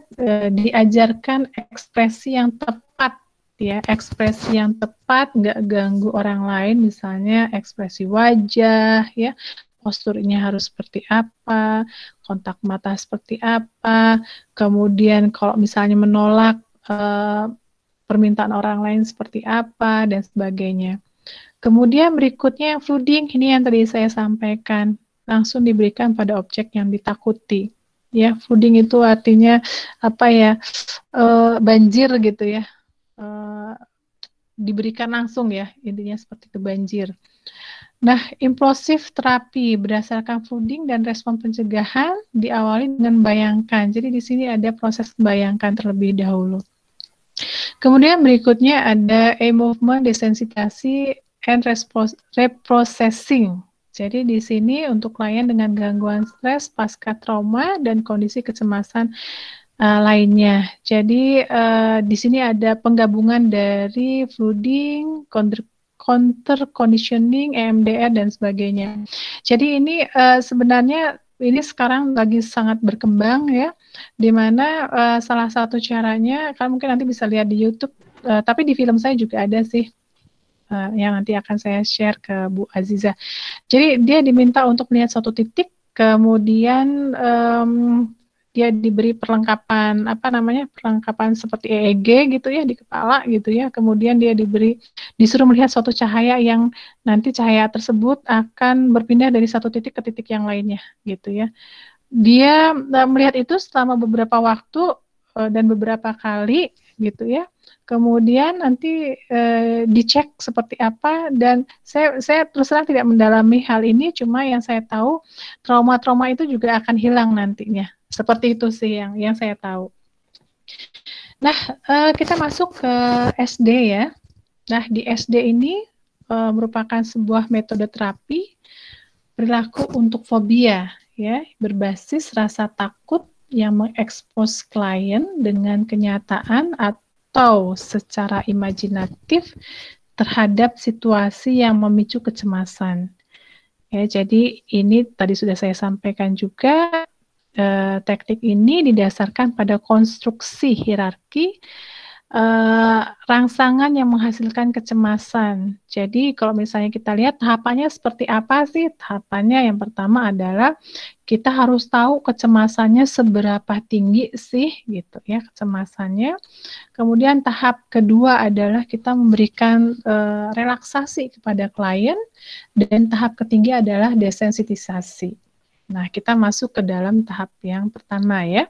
diajarkan ekspresi yang tepat, ya, ekspresi yang tepat, nggak ganggu orang lain, misalnya ekspresi wajah, ya, posturnya harus seperti apa, kontak mata seperti apa, kemudian kalau misalnya menolak permintaan orang lain seperti apa, dan sebagainya. Kemudian berikutnya yang flooding, ini yang tadi saya sampaikan, langsung diberikan pada objek yang ditakuti. Ya, flooding itu artinya apa ya, banjir gitu ya, diberikan langsung ya, intinya seperti itu, banjir. Nah, implosif terapi berdasarkan flooding dan respon pencegahan diawali dengan bayangkan. Jadi di sini ada proses bayangkan terlebih dahulu. Kemudian berikutnya ada movement desensitasi and reprocessing. Jadi di sini untuk klien dengan gangguan stres pasca trauma dan kondisi kecemasan lainnya. Jadi di sini ada penggabungan dari flooding, counter conditioning, EMDR dan sebagainya. Jadi ini sebenarnya ini sekarang lagi sangat berkembang, ya, di mana salah satu caranya, kan mungkin nanti bisa lihat di YouTube, tapi di film saya juga ada sih, yang nanti akan saya share ke Bu Aziza. Jadi dia diminta untuk melihat suatu titik, kemudian dia diberi perlengkapan, perlengkapan seperti EEG gitu ya di kepala gitu ya, kemudian dia disuruh melihat suatu cahaya yang nanti cahaya tersebut akan berpindah dari satu titik ke titik yang lainnya gitu ya. Dia melihat itu selama beberapa waktu dan beberapa kali gitu ya. Kemudian nanti dicek seperti apa, dan saya terus terang tidak mendalami hal ini, cuma yang saya tahu trauma-trauma itu juga akan hilang nantinya. Seperti itu sih yang saya tahu. Nah, kita masuk ke SD ya. Nah, di SD ini merupakan sebuah metode terapi perilaku untuk fobia, ya, berbasis rasa takut yang mengekspos klien dengan kenyataan atau secara imajinatif terhadap situasi yang memicu kecemasan. Ya, jadi ini tadi sudah saya sampaikan juga. Teknik ini didasarkan pada konstruksi hierarki rangsangan yang menghasilkan kecemasan. Jadi kalau misalnya kita lihat tahapannya seperti apa sih? Tahapannya yang pertama adalah kita harus tahu kecemasannya seberapa tinggi sih gitu ya kecemasannya. Kemudian tahap kedua adalah kita memberikan relaksasi kepada klien, dan tahap ketiga adalah desensitisasi. Nah, kita masuk ke dalam tahap yang pertama ya.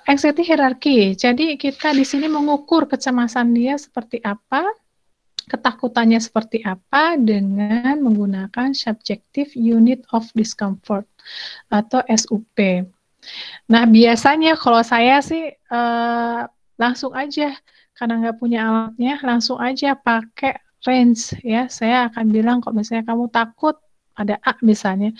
Anxiety hierarchy. Jadi kita di sini mengukur kecemasan dia seperti apa, ketakutannya seperti apa dengan menggunakan Subjective Unit of Discomfort atau SUP. Nah, biasanya kalau saya sih langsung aja, karena nggak punya alatnya, langsung aja pakai range ya. Saya akan bilang kalau misalnya kamu takut, ada A misalnya,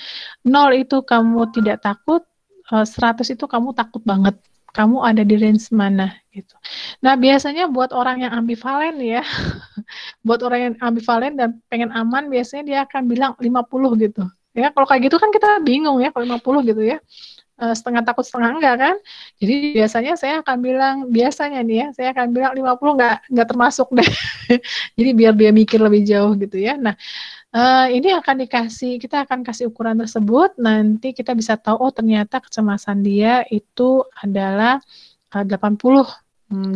0 itu kamu tidak takut, 100 itu kamu takut banget. Kamu ada di range mana gitu. Nah, biasanya buat orang yang ambivalen ya, buat orang yang ambivalen dan pengen aman, biasanya dia akan bilang 50 gitu. Ya, kalau kayak gitu kan kita bingung ya kalau 50 gitu ya. Setengah takut setengah enggak kan. Jadi biasanya saya akan bilang, biasanya nih ya, saya akan bilang 50 enggak termasuk deh. Jadi biar dia mikir lebih jauh gitu ya. Nah, ini kita akan kasih ukuran tersebut, nanti kita bisa tahu, oh ternyata kecemasan dia itu adalah 80.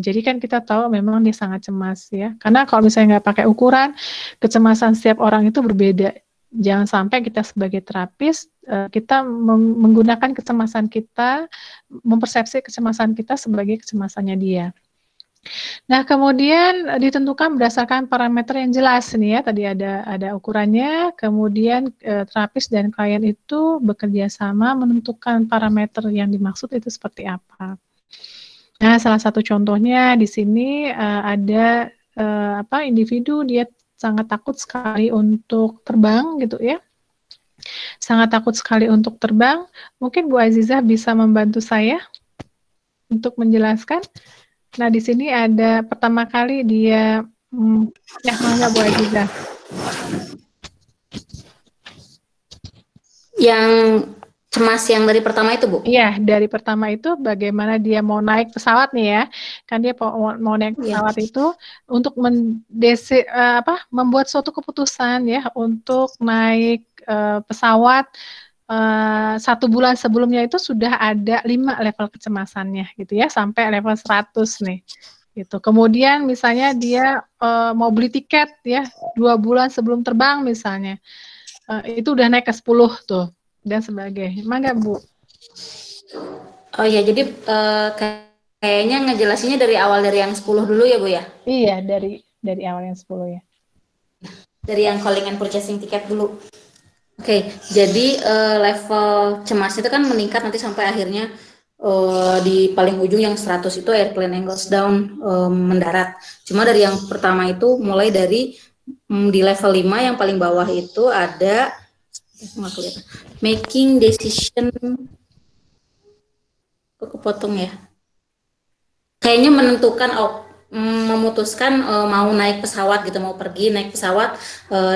Jadi kan kita tahu memang dia sangat cemas ya. Karena kalau misalnya nggak pakai ukuran, kecemasan setiap orang itu berbeda. Jangan sampai kita sebagai terapis, kita menggunakan kecemasan kita, mempersepsi kecemasan kita sebagai kecemasannya dia. Nah, kemudian ditentukan berdasarkan parameter yang jelas nih ya. Tadi ada ukurannya, kemudian terapis dan klien itu bekerja sama menentukan parameter yang dimaksud itu seperti apa. Nah, salah satu contohnya di sini ada individu dia sangat takut sekali untuk terbang gitu ya. Sangat takut sekali untuk terbang. Mungkin Bu Azizah bisa membantu saya untuk menjelaskan. Nah, di sini ada pertama kali dia, ya mangga Bu Azizah. Yang cemas yang dari pertama itu, Bu? Iya, dari pertama itu bagaimana dia mau naik pesawat nih ya. Kan dia mau naik pesawat itu untuk membuat suatu keputusan ya untuk naik pesawat. 1 bulan sebelumnya itu sudah ada 5 level kecemasannya gitu ya, sampai level 100 nih gitu. Kemudian misalnya dia mau beli tiket ya 2 bulan sebelum terbang misalnya, itu udah naik ke 10 tuh dan sebagainya. Mangga Bu. Oh ya, jadi kayaknya ngejelasinnya dari awal, dari yang 10 dulu ya Bu ya? Iya, dari awal yang 10 ya. Dari yang calling and purchasing tiket dulu. Oke, jadi level cemas itu kan meningkat nanti sampai akhirnya di paling ujung yang 100 itu airplane angles down, mendarat. Cuma dari yang pertama itu mulai dari di level 5 yang paling bawah itu ada making decision, kok kepotong ya? Kayaknya menentukan memutuskan mau naik pesawat gitu, mau pergi naik pesawat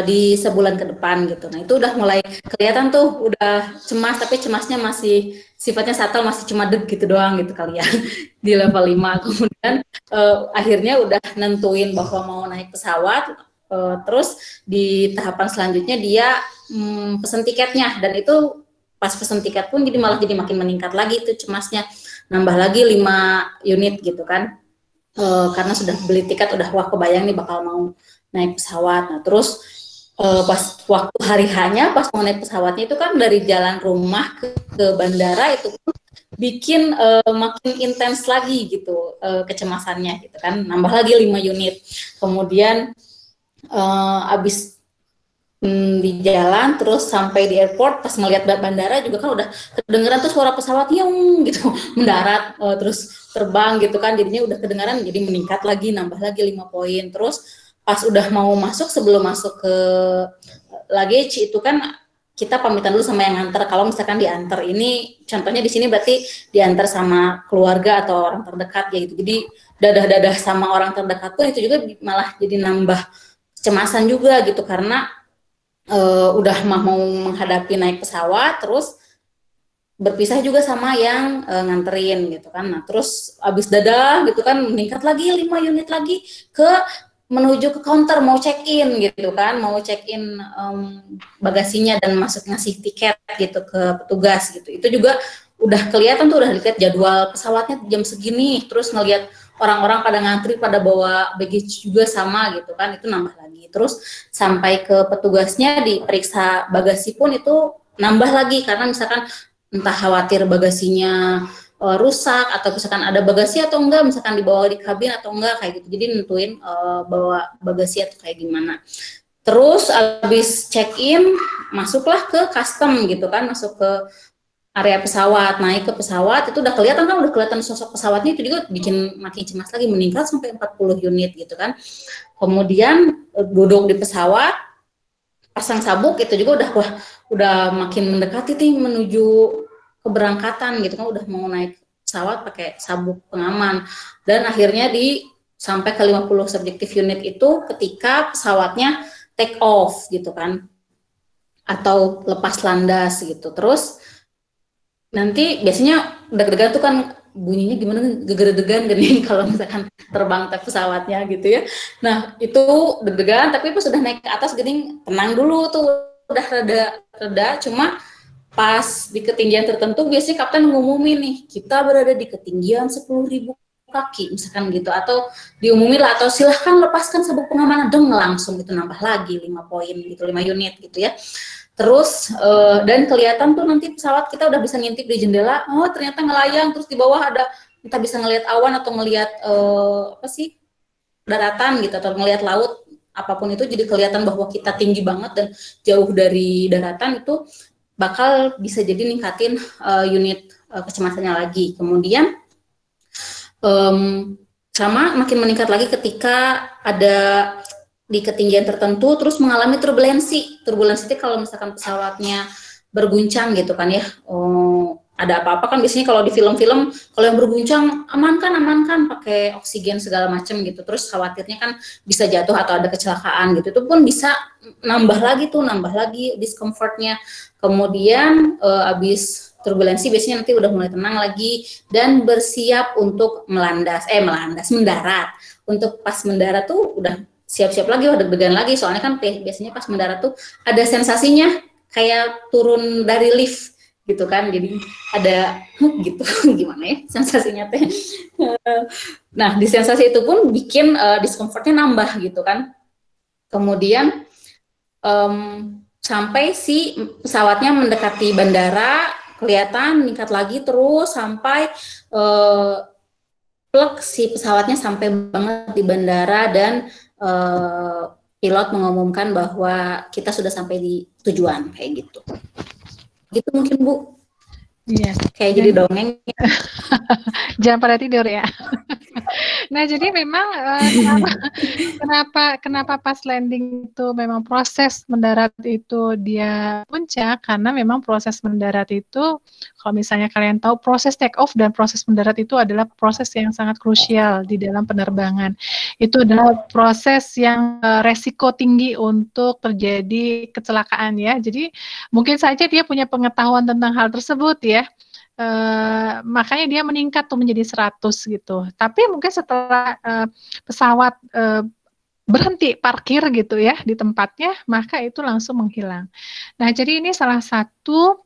di sebulan ke depan gitu. Nah, itu udah mulai kelihatan tuh udah cemas, tapi cemasnya masih sifatnya subtle, masih cuma deg gitu doang gitu kali ya di level 5. Kemudian akhirnya udah nentuin bahwa mau naik pesawat, terus di tahapan selanjutnya dia pesen tiketnya, dan itu pas pesen tiket pun jadi malah jadi makin meningkat lagi tuh cemasnya, nambah lagi 5 unit gitu kan. Karena sudah beli tiket udah wah kebayang nih bakal mau naik pesawat. Nah, terus pas waktu hari hanya pas mau naik pesawatnya itu kan dari jalan rumah ke bandara itu bikin makin intens lagi gitu kecemasannya gitu kan, nambah lagi 5 unit. Kemudian abis di jalan terus sampai di airport, pas ngelihat bandara juga kan udah kedengeran tuh suara pesawat yang gitu mendarat, terus terbang gitu kan, jadinya udah kedengaran, jadi meningkat lagi, nambah lagi 5 poin. Terus pas udah mau masuk, sebelum masuk ke luggage itu kan kita pamitan dulu sama yang nganter. Kalau misalkan diantar, ini contohnya di sini berarti diantar sama keluarga atau orang terdekat ya gitu. Jadi dadah-dadah sama orang terdekat pun itu juga malah jadi nambah kecemasan juga gitu, karena udah mau menghadapi naik pesawat, terus berpisah juga sama yang nganterin gitu kan. Nah, terus abis dadah gitu kan meningkat lagi 5 unit lagi ke menuju ke counter mau check-in gitu kan, mau check-in bagasinya dan ngasih tiket gitu ke petugas gitu. Itu juga udah kelihatan tuh, udah lihat jadwal pesawatnya jam segini, terus ngelihat orang-orang pada ngantri, pada bawa baggage juga sama gitu kan, itu nambah lagi. Terus sampai ke petugasnya diperiksa bagasi pun itu nambah lagi karena misalkan entah khawatir bagasinya rusak atau misalkan ada bagasi atau enggak, misalkan dibawa di kabin atau enggak kayak gitu. Jadi nentuin bawa bagasi atau kayak gimana. Terus habis check in masuklah ke custom gitu kan, masuk ke area pesawat, naik ke pesawat itu udah kelihatan kan, udah kelihatan sosok pesawatnya, itu juga bikin makin cemas lagi, meningkat sampai 40 unit gitu kan. Kemudian duduk di pesawat, pasang sabuk, itu juga udah makin mendekati nih menuju keberangkatan gitu kan, udah mau naik pesawat pakai sabuk pengaman. Dan akhirnya sampai ke 50 subjective unit itu ketika pesawatnya take off gitu kan, atau lepas landas gitu. Terus nanti biasanya deg-degan tuh kan, bunyinya gimana, geger-degan gini kalau misalkan terbang pesawatnya gitu ya. Nah itu deg-degan, tapi pas sudah naik ke atas gini tenang dulu tuh, udah reda. Cuma pas di ketinggian tertentu biasanya kapten ngumumin nih, kita berada di ketinggian 10.000 kaki misalkan gitu, atau diumumin lah, atau silahkan lepaskan sabuk pengamanan, langsung itu nambah lagi 5 poin gitu, 5 unit gitu ya. Terus dan kelihatan tuh nanti pesawat kita udah bisa ngintip di jendela, oh ternyata ngelayang, terus di bawah ada, kita bisa ngelihat awan atau ngelihat daratan gitu, atau ngelihat laut, apapun itu, jadi kelihatan bahwa kita tinggi banget dan jauh dari daratan, itu bakal bisa jadi ningkatin unit kecemasannya lagi. Kemudian sama makin meningkat lagi ketika ada di ketinggian tertentu terus mengalami turbulensi. Turbulensi itu kalau misalkan pesawatnya berguncang gitu kan ya, ada apa-apa kan biasanya kalau di film-film, kalau yang berguncang amankan pakai oksigen segala macam gitu, terus khawatirnya kan bisa jatuh atau ada kecelakaan gitu, itu pun bisa nambah lagi discomfortnya. Kemudian abis turbulensi biasanya nanti udah mulai tenang lagi dan bersiap untuk mendarat. Untuk pas mendarat tuh udah siap-siap lagi, udah deg-degan lagi, soalnya kan biasanya pas mendarat tuh ada sensasinya kayak turun dari lift gitu kan, jadi ada gitu gimana ya sensasinya teh. Nah di sensasi itu pun bikin discomfortnya nambah gitu kan. Kemudian sampai si pesawatnya mendekati bandara, kelihatan meningkat lagi terus sampai plek si pesawatnya sampai banget di bandara, dan pilot mengumumkan bahwa kita sudah sampai di tujuan kayak gitu. Gitu mungkin Bu. Iya. Kayak jadi dongeng. Jangan pada tidur ya. Nah, jadi memang kenapa pas landing itu memang proses mendarat itu dia puncak, karena memang proses mendarat itu, kalau misalnya kalian tahu, proses take off dan proses mendarat itu adalah proses yang sangat krusial di dalam penerbangan. Itu adalah proses yang resiko tinggi untuk terjadi kecelakaan ya. Jadi mungkin saja dia punya pengetahuan tentang hal tersebut ya. Makanya dia meningkat tuh menjadi 100 gitu. Tapi mungkin setelah pesawat berhenti parkir gitu ya di tempatnya, maka itu langsung menghilang. Nah, jadi ini salah satu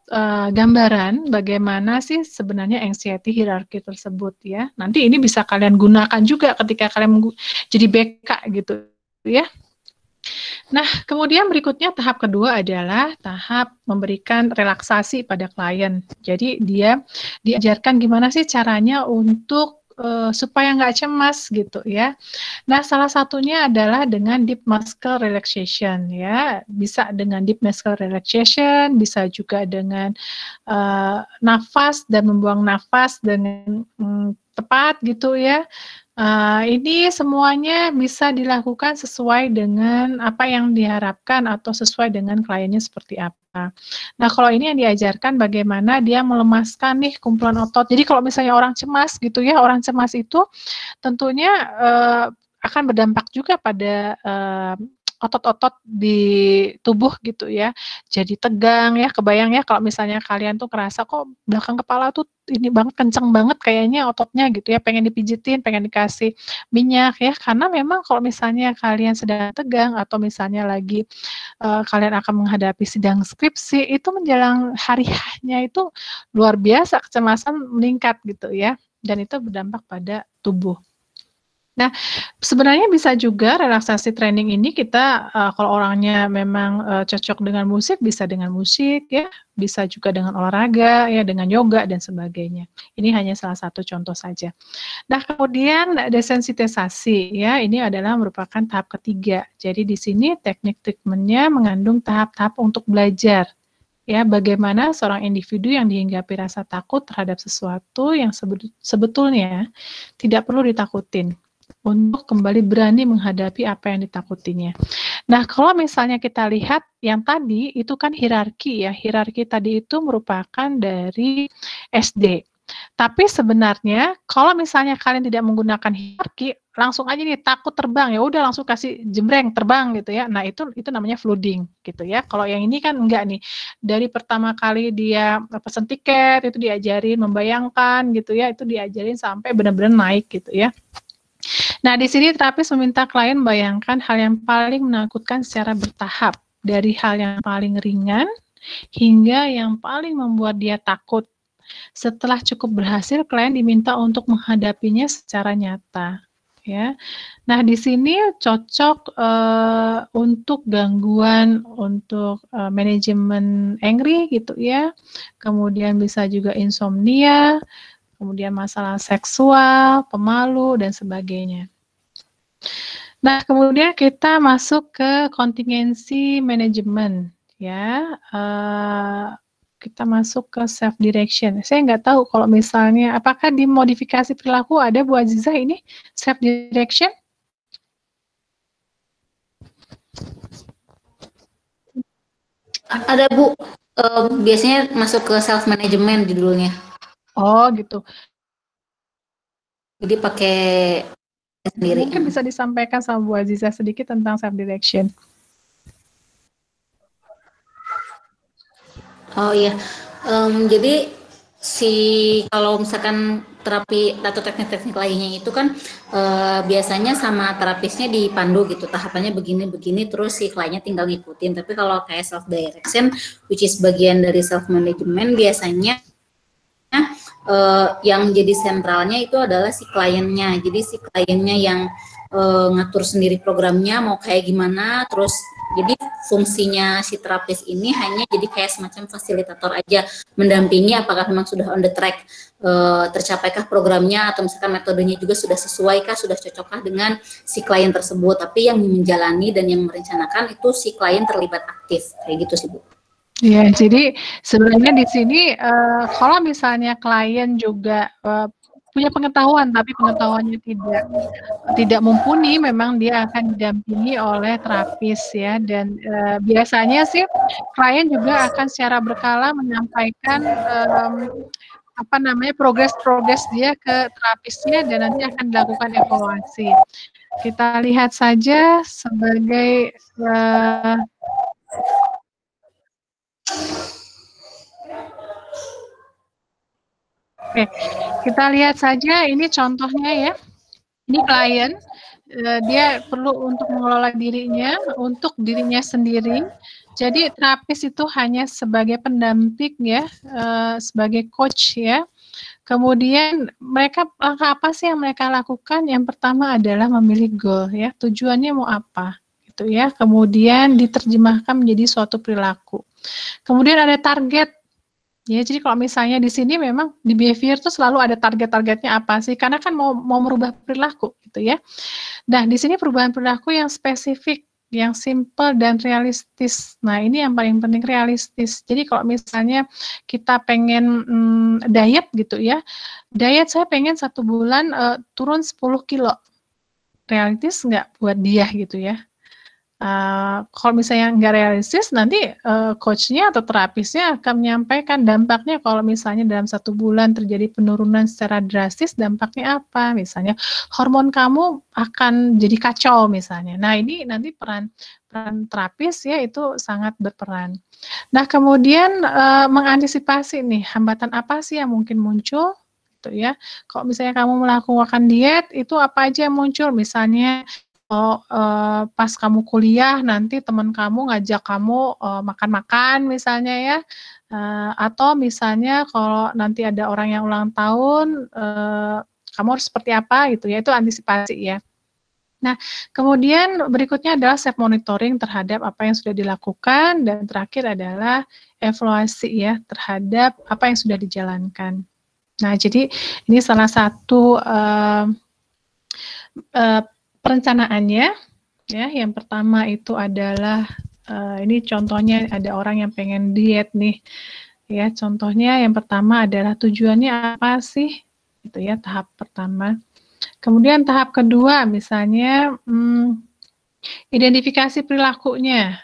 gambaran bagaimana sih sebenarnya anxiety hierarchy tersebut ya. Nanti ini bisa kalian gunakan juga ketika kalian jadi BK gitu ya. Nah, kemudian berikutnya tahap kedua adalah tahap memberikan relaksasi pada klien. Jadi dia diajarkan gimana sih caranya untuk supaya nggak cemas gitu ya. Nah, salah satunya adalah dengan deep muscle relaxation ya. Bisa dengan deep muscle relaxation, bisa juga dengan nafas dan membuang nafas dengan tepat gitu ya. Ini semuanya bisa dilakukan sesuai dengan apa yang diharapkan atau sesuai dengan kliennya seperti apa. Nah, kalau ini yang diajarkan bagaimana dia melemaskan nih kumpulan otot. Jadi kalau misalnya orang cemas gitu ya, orang cemas itu tentunya akan berdampak juga pada otot-otot di tubuh gitu ya. Jadi tegang ya, kebayang ya kalau misalnya kalian tuh kerasa kok belakang kepala tuh ini banget, kenceng banget kayaknya ototnya gitu ya, pengen dipijitin, pengen dikasih minyak ya, karena memang kalau misalnya kalian sedang tegang atau misalnya lagi kalian akan menghadapi sidang skripsi, itu menjelang hari-harinya itu luar biasa kecemasan meningkat gitu ya, dan itu berdampak pada tubuh. Nah, sebenarnya bisa juga relaksasi training ini kita kalau orangnya memang cocok dengan musik, bisa dengan musik ya, bisa juga dengan olahraga ya, dengan yoga dan sebagainya. Ini hanya salah satu contoh saja. Nah, kemudian desensitisasi ya, ini adalah merupakan tahap ketiga. Jadi di sini teknik treatmentnya mengandung tahap-tahap untuk belajar. Ya, bagaimana seorang individu yang dihinggapi rasa takut terhadap sesuatu yang sebetulnya tidak perlu ditakutin untuk kembali berani menghadapi apa yang ditakutinya. Nah, kalau misalnya kita lihat yang tadi itu kan hierarki ya. Hierarki tadi itu merupakan dari SD. Tapi sebenarnya kalau misalnya kalian tidak menggunakan hierarki, langsung aja nih takut terbang, ya udah langsung kasih jembreng terbang gitu ya. Nah, itu namanya flooding gitu ya. Kalau yang ini kan enggak nih. Dari pertama kali dia pesen tiket itu diajarin membayangkan gitu ya, itu diajarin sampai benar-benar naik gitu ya. Nah, di sini terapis meminta klien bayangkan hal yang paling menakutkan secara bertahap, dari hal yang paling ringan hingga yang paling membuat dia takut. Setelah cukup berhasil, klien diminta untuk menghadapinya secara nyata. Ya, nah di sini cocok untuk gangguan, untuk manajemen angry gitu ya. Kemudian bisa juga insomnia, kemudian masalah seksual, pemalu, dan sebagainya. Nah, kemudian kita masuk ke kontingensi manajemen, ya. Kita masuk ke self direction. Saya nggak tahu kalau misalnya, apakah di modifikasi perilaku ada Bu Azizah ini self direction? Ada Bu, biasanya masuk ke self management judulnya. Oh gitu. Jadi pakai sendiri. Mungkin bisa disampaikan sama Bu Azizah sedikit tentang self direction. Oh iya, jadi kalau misalkan terapi atau teknik-teknik lainnya itu kan biasanya sama terapisnya dipandu gitu, tahapannya begini-begini, terus si kliennya tinggal ngikutin. Tapi kalau kayak self direction, which is bagian dari self management, biasanya yang jadi sentralnya itu adalah si kliennya. Jadi si kliennya yang ngatur sendiri programnya mau kayak gimana, terus jadi fungsinya si terapis ini hanya jadi kayak semacam fasilitator aja, mendampingi apakah memang sudah on the track, tercapaikah programnya, atau misalkan metodenya juga sudah sesuaikah, sudah cocokkah dengan si klien tersebut. Tapi yang menjalani dan yang merencanakan itu si klien terlibat aktif, kayak gitu sih Bu. Ya, jadi sebenarnya di sini kalau misalnya klien juga punya pengetahuan, tapi pengetahuannya tidak mumpuni, memang dia akan didampingi oleh terapis ya. Dan biasanya sih klien juga akan secara berkala menyampaikan progres dia ke terapisnya, dan nanti akan dilakukan evaluasi. Kita lihat saja sebagai Oke, kita lihat saja ini contohnya ya. Ini klien, dia perlu untuk mengelola dirinya, untuk dirinya sendiri. Jadi terapis itu hanya sebagai pendamping ya, sebagai coach ya. Kemudian langkah apa sih yang mereka lakukan? Yang pertama adalah memilih goal ya, tujuannya mau apa gitu ya. Kemudian diterjemahkan menjadi suatu perilaku. Kemudian ada target. Ya, jadi kalau misalnya di sini memang di behavior itu selalu ada target-targetnya apa sih? Karena kan mau merubah perilaku gitu ya. Nah, di sini perubahan perilaku yang spesifik, yang simple dan realistis. Nah, ini yang paling penting, realistis. Jadi kalau misalnya kita pengen diet gitu ya, diet saya pengen 1 bulan turun 10 kilo. Realistis nggak buat dia gitu ya? Kalau misalnya nggak realistis, nanti coach-nya atau terapisnya akan menyampaikan dampaknya. Kalau misalnya dalam 1 bulan terjadi penurunan secara drastis, dampaknya apa? Misalnya hormon kamu akan jadi kacau misalnya. Nah, ini nanti peran terapis ya itu sangat berperan. Nah, kemudian mengantisipasi nih hambatan apa sih yang mungkin muncul gitu ya. Kalau misalnya kamu melakukan diet, itu apa aja yang muncul? Misalnya pas kamu kuliah nanti teman kamu ngajak kamu makan-makan misalnya ya, atau misalnya kalau nanti ada orang yang ulang tahun, kamu harus seperti apa gitu ya, itu antisipasi ya. Nah, kemudian berikutnya adalah self monitoring terhadap apa yang sudah dilakukan, dan terakhir adalah evaluasi ya terhadap apa yang sudah dijalankan. Nah, jadi ini salah satu perencanaannya ya. Yang pertama itu adalah ini contohnya ada orang yang pengen diet nih. Ya, contohnya yang pertama adalah tujuannya apa sih? Itu ya tahap pertama. Kemudian tahap kedua misalnya identifikasi perilakunya.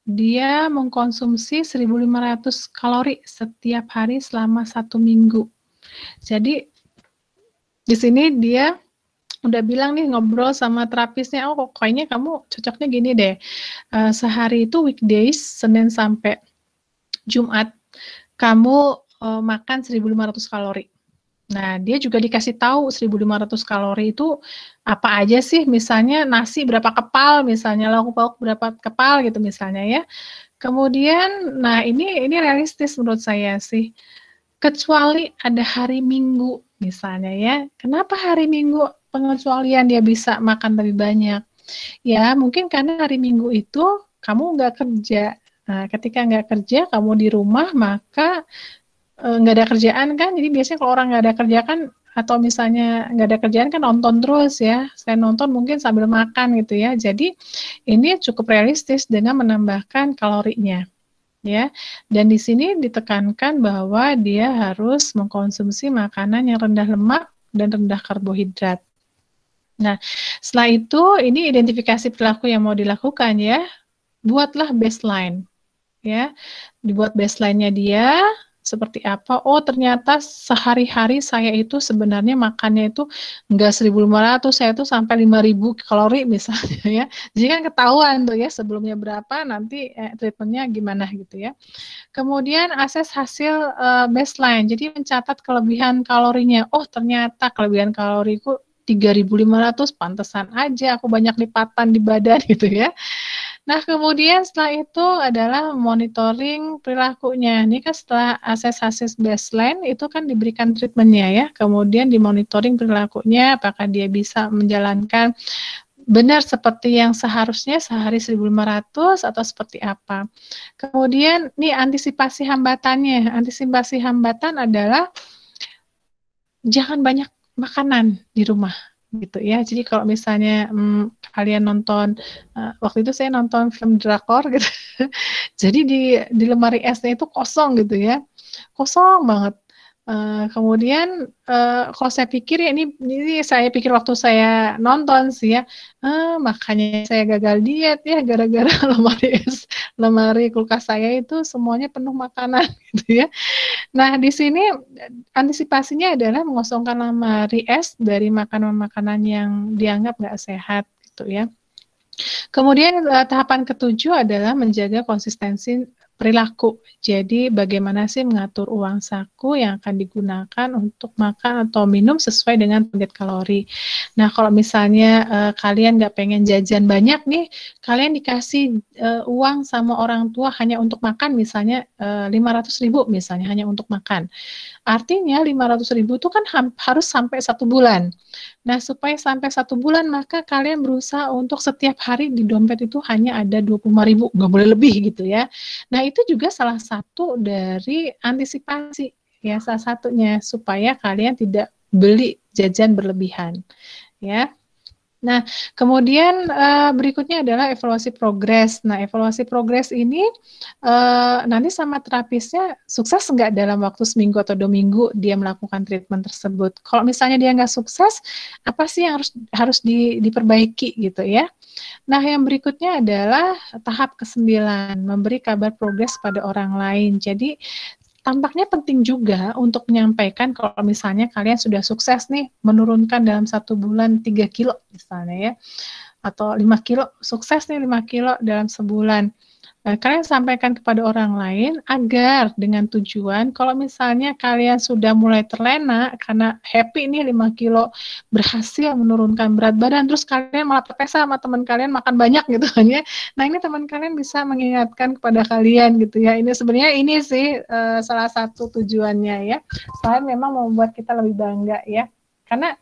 Dia mengkonsumsi 1.500 kalori setiap hari selama 1 minggu. Jadi di sini dia udah bilang nih, ngobrol sama terapisnya, oh kayaknya kamu cocoknya gini deh, sehari itu weekdays, Senin sampai Jumat, kamu makan 1.500 kalori. Nah, dia juga dikasih tahu 1.500 kalori itu apa aja sih, misalnya nasi berapa kepal, misalnya lauk pauk berapa kepal gitu misalnya ya. Kemudian, nah ini realistis menurut saya sih, kecuali ada hari Minggu misalnya ya. Kenapa hari Minggu pengecualian dia bisa makan lebih banyak? Ya, mungkin karena hari Minggu itu kamu nggak kerja. Nah, ketika nggak kerja, kamu di rumah, maka nggak ada kerjaan kan, jadi biasanya kalau orang nggak ada kerja kan, atau misalnya nggak ada kerjaan kan nonton terus ya, saya nonton mungkin sambil makan gitu ya, jadi ini cukup realistis dengan menambahkan kalorinya ya, dan di sini ditekankan bahwa dia harus mengkonsumsi makanan yang rendah lemak dan rendah karbohidrat. Nah, setelah itu ini identifikasi perilaku yang mau dilakukan ya, buatlah baseline ya, dibuat baseline-nya dia seperti apa. Oh, ternyata sehari-hari saya itu sebenarnya makannya itu enggak 1.500, saya itu sampai 5.000 kalori misalnya ya. Jadi kan ketahuan tuh ya sebelumnya berapa, nanti treatmentnya gimana gitu ya. Kemudian akses hasil baseline. Jadi mencatat kelebihan kalorinya. Oh, ternyata kelebihan kaloriku 3.500, pantesan aja aku banyak lipatan di badan gitu ya. Nah, kemudian setelah itu adalah monitoring perilakunya. Ini kan setelah akses baseline itu kan diberikan treatmentnya ya. Kemudian dimonitoring perilakunya, apakah dia bisa menjalankan benar seperti yang seharusnya sehari 1.500 atau seperti apa. Kemudian nih antisipasi hambatannya. Antisipasi hambatan adalah jangan banyak makanan di rumah gitu ya. Jadi kalau misalnya kalian nonton, waktu itu saya nonton film drakor gitu. Jadi di lemari esnya itu kosong gitu ya. Kosong banget. Kemudian kalau saya pikir ya ini saya pikir waktu saya nonton sih ya, makanya saya gagal diet ya gara-gara lemari kulkas saya itu semuanya penuh makanan gitu ya. Nah, di sini antisipasinya adalah mengosongkan lemari es dari makanan-makanan yang dianggap nggak sehat gitu ya. Kemudian tahapan ketujuh adalah menjaga konsistensi perilaku. Jadi bagaimana sih mengatur uang saku yang akan digunakan untuk makan atau minum sesuai dengan target kalori. Nah, kalau misalnya kalian nggak pengen jajan banyak nih, kalian dikasih uang sama orang tua hanya untuk makan, misalnya 500.000 misalnya hanya untuk makan. Artinya 500.000 itu kan harus sampai 1 bulan. Nah, supaya sampai 1 bulan, maka kalian berusaha untuk setiap hari di dompet itu hanya ada 25.000, nggak boleh lebih gitu ya. Nah, itu juga salah satu dari antisipasi ya, salah satunya supaya kalian tidak beli jajan berlebihan ya. Nah, kemudian berikutnya adalah evaluasi progres. Nah, evaluasi progres ini nanti sama terapisnya sukses nggak dalam waktu seminggu atau 2 minggu dia melakukan treatment tersebut. Kalau misalnya dia nggak sukses, apa sih yang harus diperbaiki gitu ya. Nah, yang berikutnya adalah tahap ke-9, memberi kabar progres pada orang lain. Jadi tampaknya penting juga untuk menyampaikan kalau misalnya kalian sudah sukses nih menurunkan dalam 1 bulan 3 kilo misalnya ya, atau 5 kilo, sukses nih 5 kilo dalam sebulan. Kalian sampaikan kepada orang lain agar dengan tujuan kalau misalnya kalian sudah mulai terlena karena happy nih 5 kilo berhasil menurunkan berat badan, terus kalian malah terpesa sama teman kalian makan banyak gitu kan ya. Nah, ini teman kalian bisa mengingatkan kepada kalian gitu ya. Ini sebenarnya ini sih salah satu tujuannya ya. Selain memang membuat kita lebih bangga ya. Karena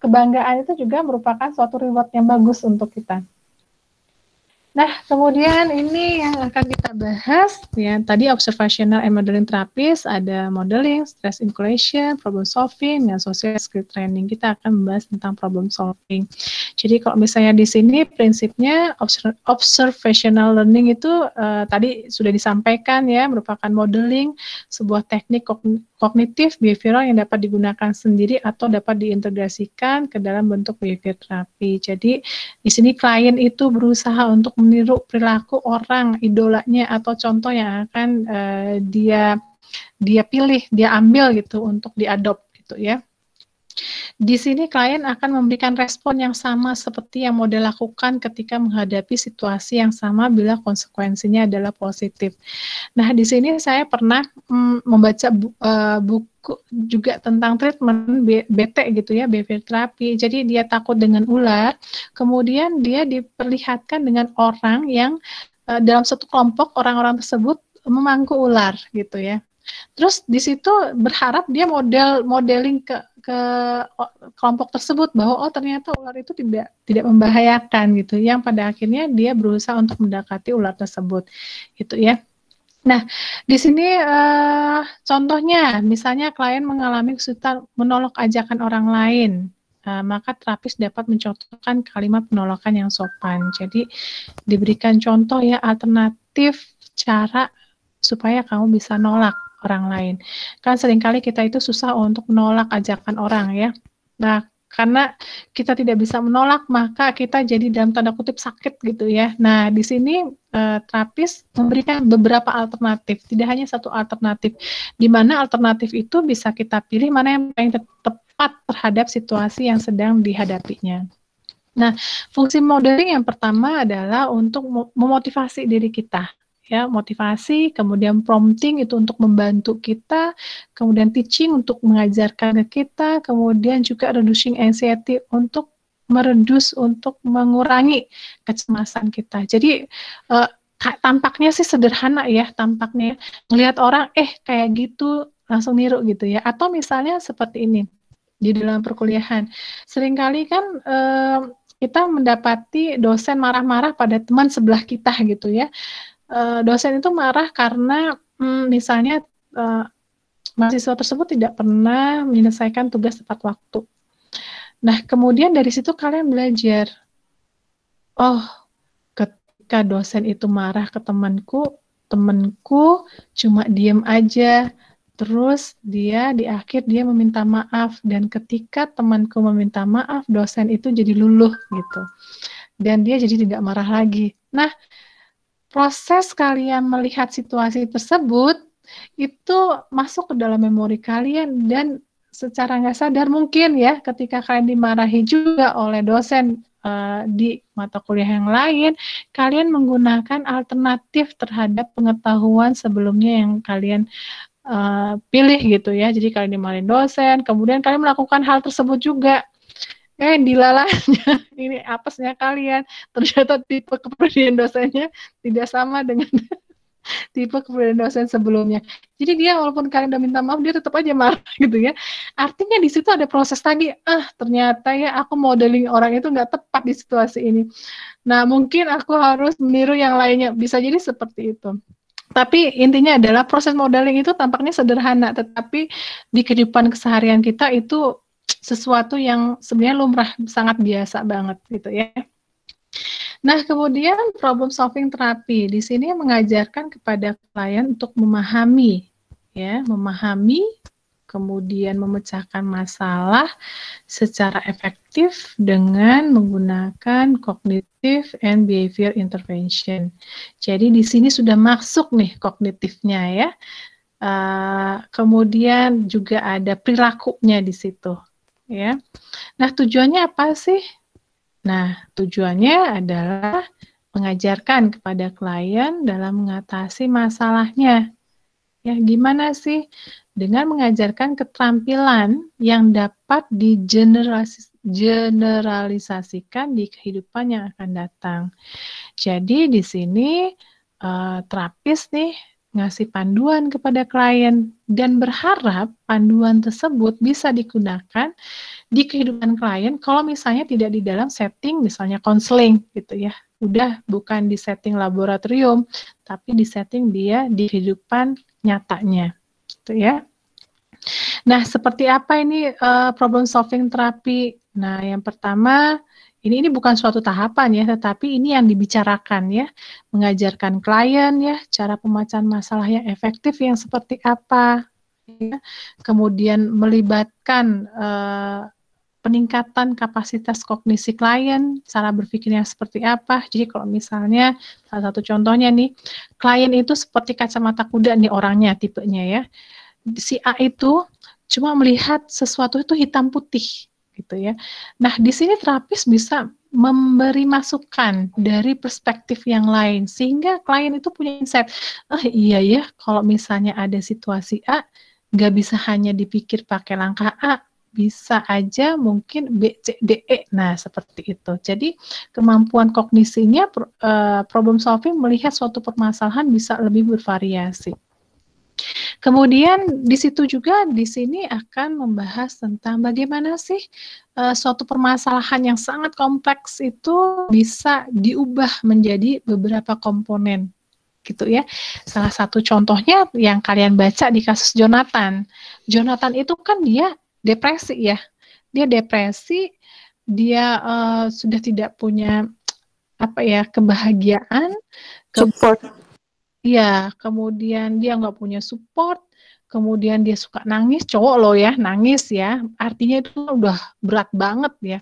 kebanggaan itu juga merupakan suatu reward yang bagus untuk kita. Nah, kemudian ini yang akan kita bahas, ya, tadi observational and modeling therapist, ada modeling, stress evaluation, problem solving, dan social skill training. Kita akan membahas tentang problem solving. Jadi kalau misalnya di sini prinsipnya observational learning itu tadi sudah disampaikan ya, merupakan modeling, sebuah teknik kognitif behavioral yang dapat digunakan sendiri atau dapat diintegrasikan ke dalam bentuk behavior terapi. Jadi di sini klien itu berusaha untuk meniru perilaku orang idolanya atau contoh yang akan dia pilih, dia ambil gitu untuk diadopt gitu ya. Di sini klien akan memberikan respon yang sama seperti yang model lakukan ketika menghadapi situasi yang sama bila konsekuensinya adalah positif. Nah, di sini saya pernah membaca buku juga tentang treatment BT gitu ya, behavior terapi. Jadi dia takut dengan ular, kemudian dia diperlihatkan dengan orang yang dalam satu kelompok orang-orang tersebut memangku ular gitu ya. Terus di situ berharap dia modeling ke kelompok tersebut bahwa oh ternyata ular itu tidak membahayakan gitu. Yang pada akhirnya dia berusaha untuk mendekati ular tersebut gitu ya. Nah, di sini contohnya misalnya klien mengalami kesulitan menolak ajakan orang lain. Maka terapis dapat mencontohkan kalimat penolakan yang sopan. Jadi diberikan contoh ya alternatif cara supaya kamu bisa nolak orang lain. Kan seringkali kita itu susah untuk menolak ajakan orang ya. Nah, karena kita tidak bisa menolak, maka kita jadi dalam tanda kutip sakit gitu ya. Nah, di sini terapis memberikan beberapa alternatif, tidak hanya satu alternatif. Di mana alternatif itu bisa kita pilih mana yang paling tepat terhadap situasi yang sedang dihadapinya. Nah, fungsi modeling yang pertama adalah untuk memotivasi diri kita. Ya, motivasi, kemudian prompting itu untuk membantu kita, kemudian teaching untuk mengajarkan ke kita, kemudian juga reducing anxiety untuk untuk mengurangi kecemasan kita. Jadi tampaknya sih sederhana ya, tampaknya ngelihat orang kayak gitu langsung niru gitu ya. Atau misalnya seperti ini di dalam perkuliahan, seringkali kan kita mendapati dosen marah-marah pada teman sebelah kita gitu ya. Dosen itu marah karena misalnya mahasiswa tersebut tidak pernah menyelesaikan tugas tepat waktu. Nah, kemudian dari situ kalian belajar, oh, ketika dosen itu marah ke temanku cuma diem aja, terus dia di akhir dia meminta maaf, dan ketika temanku meminta maaf, dosen itu jadi luluh gitu, dan dia jadi tidak marah lagi. Nah, proses kalian melihat situasi tersebut itu masuk ke dalam memori kalian, dan secara nggak sadar mungkin ya ketika kalian dimarahi juga oleh dosen di mata kuliah yang lain, kalian menggunakan alternatif terhadap pengetahuan sebelumnya yang kalian pilih gitu ya. Jadi kalian dimarahin dosen, kemudian kalian melakukan hal tersebut juga. Dilalahnya ini apesnya kalian, ternyata tipe kepribadian dosennya tidak sama dengan tipe kepribadian dosen sebelumnya. Jadi dia walaupun kalian udah minta maaf, dia tetap aja marah gitu ya. Artinya di situ ada proses tadi, ternyata ya aku modeling orang itu nggak tepat di situasi ini. Nah, mungkin aku harus meniru yang lainnya, bisa jadi seperti itu. Tapi intinya adalah proses modeling itu tampaknya sederhana, tetapi di kehidupan keseharian kita itu sesuatu yang sebenarnya lumrah, sangat biasa banget gitu ya. Nah, kemudian problem solving terapi di sini mengajarkan kepada klien untuk memahami, kemudian memecahkan masalah secara efektif dengan menggunakan cognitive and behavior intervention. Jadi di sini sudah masuk nih kognitifnya ya. Kemudian juga ada perilakunya di situ. Ya. Nah, tujuannya apa sih? Nah, tujuannya adalah mengajarkan kepada klien dalam mengatasi masalahnya. Ya, gimana sih? Dengan mengajarkan keterampilan yang dapat digeneralisasikan di kehidupan yang akan datang. Jadi di sini terapis nih ngasih panduan kepada klien, dan berharap panduan tersebut bisa digunakan di kehidupan klien kalau misalnya tidak di dalam setting misalnya konseling gitu ya. Udah bukan di setting laboratorium, tapi di setting dia di kehidupan nyatanya gitu ya. Nah, seperti apa ini problem solving terapi? Nah, yang pertama, ini bukan suatu tahapan ya, tetapi ini yang dibicarakan ya, mengajarkan klien ya, cara pemecahan masalah yang efektif yang seperti apa, ya. Kemudian melibatkan peningkatan kapasitas kognisi klien, cara berpikirnya seperti apa. Jadi kalau misalnya, salah satu contohnya nih, klien itu seperti kacamata kuda nih orangnya, tipenya ya. Si A itu cuma melihat sesuatu itu hitam putih gitu ya. Nah, di sini terapis bisa memberi masukan dari perspektif yang lain sehingga klien itu punya insight. Iya ya, kalau misalnya ada situasi A, nggak bisa hanya dipikir pakai langkah A, bisa aja mungkin B, C, D, E. Nah, seperti itu. Jadi, kemampuan kognisinya problem solving melihat suatu permasalahan bisa lebih bervariasi. Kemudian di situ juga di sini akan membahas tentang bagaimana sih suatu permasalahan yang sangat kompleks itu bisa diubah menjadi beberapa komponen gitu ya. Salah satu contohnya yang kalian baca di kasus Jonathan. Jonathan itu kan dia depresi ya. Dia depresi, dia sudah tidak punya kebahagiaan, Support. iya, kemudian dia nggak punya support, kemudian dia suka nangis, cowok loh ya, nangis ya, artinya itu udah berat banget ya.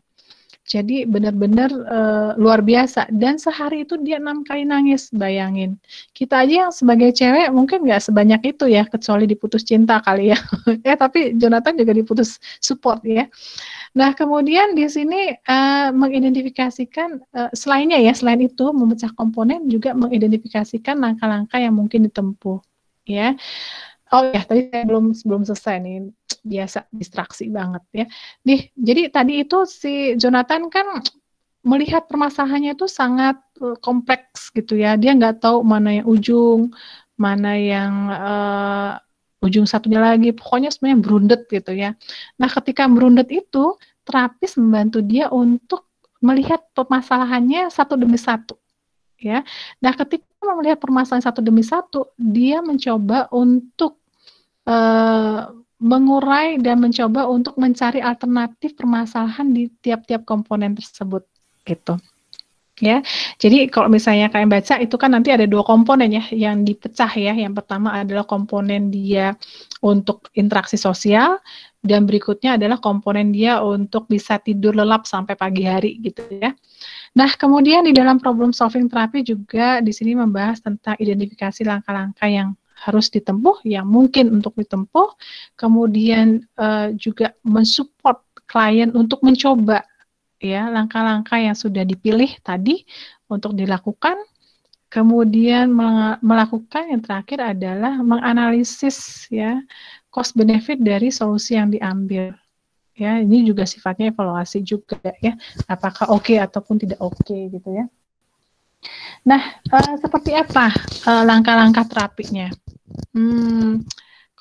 Jadi benar-benar luar biasa, dan sehari itu dia 6 kali nangis, bayangin. Kita aja yang sebagai cewek mungkin nggak sebanyak itu ya, kecuali diputus cinta kali ya. Tapi Jonathan juga diputus support ya. Nah, kemudian di sini mengidentifikasikan selain itu memecah komponen juga mengidentifikasikan langkah-langkah yang mungkin ditempuh, ya. Oh ya, tadi saya belum selesai nih, biasa distraksi banget ya. Nih, jadi tadi itu si Jonathan kan melihat permasalahannya itu sangat kompleks gitu ya. Dia nggak tahu mana yang ujung, mana yang ujung satunya lagi, pokoknya semuanya berundet gitu ya. Nah, ketika berundet itu, terapis membantu dia untuk melihat permasalahannya satu demi satu, ya. Nah, ketika melihat permasalahan satu demi satu, dia mencoba untuk mengurai dan mencoba untuk mencari alternatif permasalahan di tiap-tiap komponen tersebut, gitu. Ya, jadi kalau misalnya kalian baca itu kan nanti ada 2 komponen ya yang dipecah ya. Yang pertama adalah komponen dia untuk interaksi sosial, dan berikutnya adalah komponen dia untuk bisa tidur lelap sampai pagi hari gitu ya. Nah, kemudian di dalam problem solving terapi juga di sini membahas tentang identifikasi langkah-langkah yang harus ditempuh, yang mungkin untuk ditempuh, kemudian juga mensupport klien untuk mencoba ya langkah-langkah yang sudah dipilih tadi untuk dilakukan, kemudian melakukan yang terakhir adalah menganalisis ya cost benefit dari solusi yang diambil. Ya, ini juga sifatnya evaluasi juga ya, apakah oke ataupun tidak oke gitu ya. Nah, seperti apa langkah-langkah terapinya?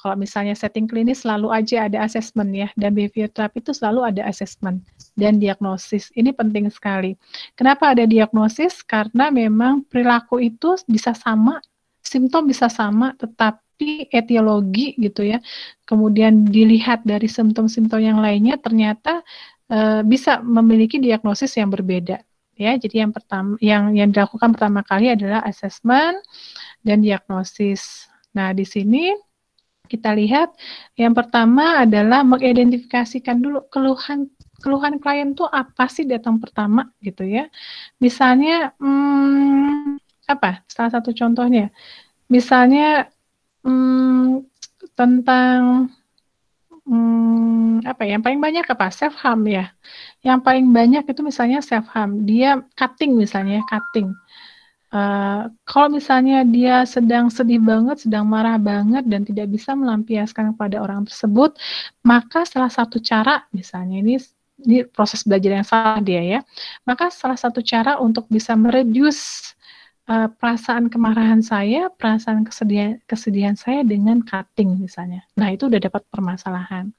Kalau misalnya setting klinis selalu aja ada asesmen ya, dan behavior terapi itu selalu ada asesmen dan diagnosis. Ini penting sekali. Kenapa ada diagnosis? Karena memang perilaku itu bisa sama, simptom bisa sama, tetapi etiologi gitu ya, kemudian dilihat dari simptom-simptom yang lainnya ternyata bisa memiliki diagnosis yang berbeda. Ya, jadi yang pertama, yang dilakukan pertama kali adalah asesmen dan diagnosis. Nah, di sini kita lihat yang pertama adalah mengidentifikasikan dulu keluhan klien itu apa sih datang pertama gitu ya. Misalnya salah satu contohnya misalnya tentang yang paling banyak self harm ya. Yang paling banyak itu misalnya self harm, dia cutting misalnya, cutting. Kalau misalnya dia sedang sedih banget, sedang marah banget, dan tidak bisa melampiaskan kepada orang tersebut, maka salah satu cara, misalnya ini proses belajar yang salah dia ya, maka salah satu cara untuk bisa mereduce perasaan kemarahan saya, perasaan kesedihan saya dengan cutting misalnya. Nah, itu udah dapat permasalahan.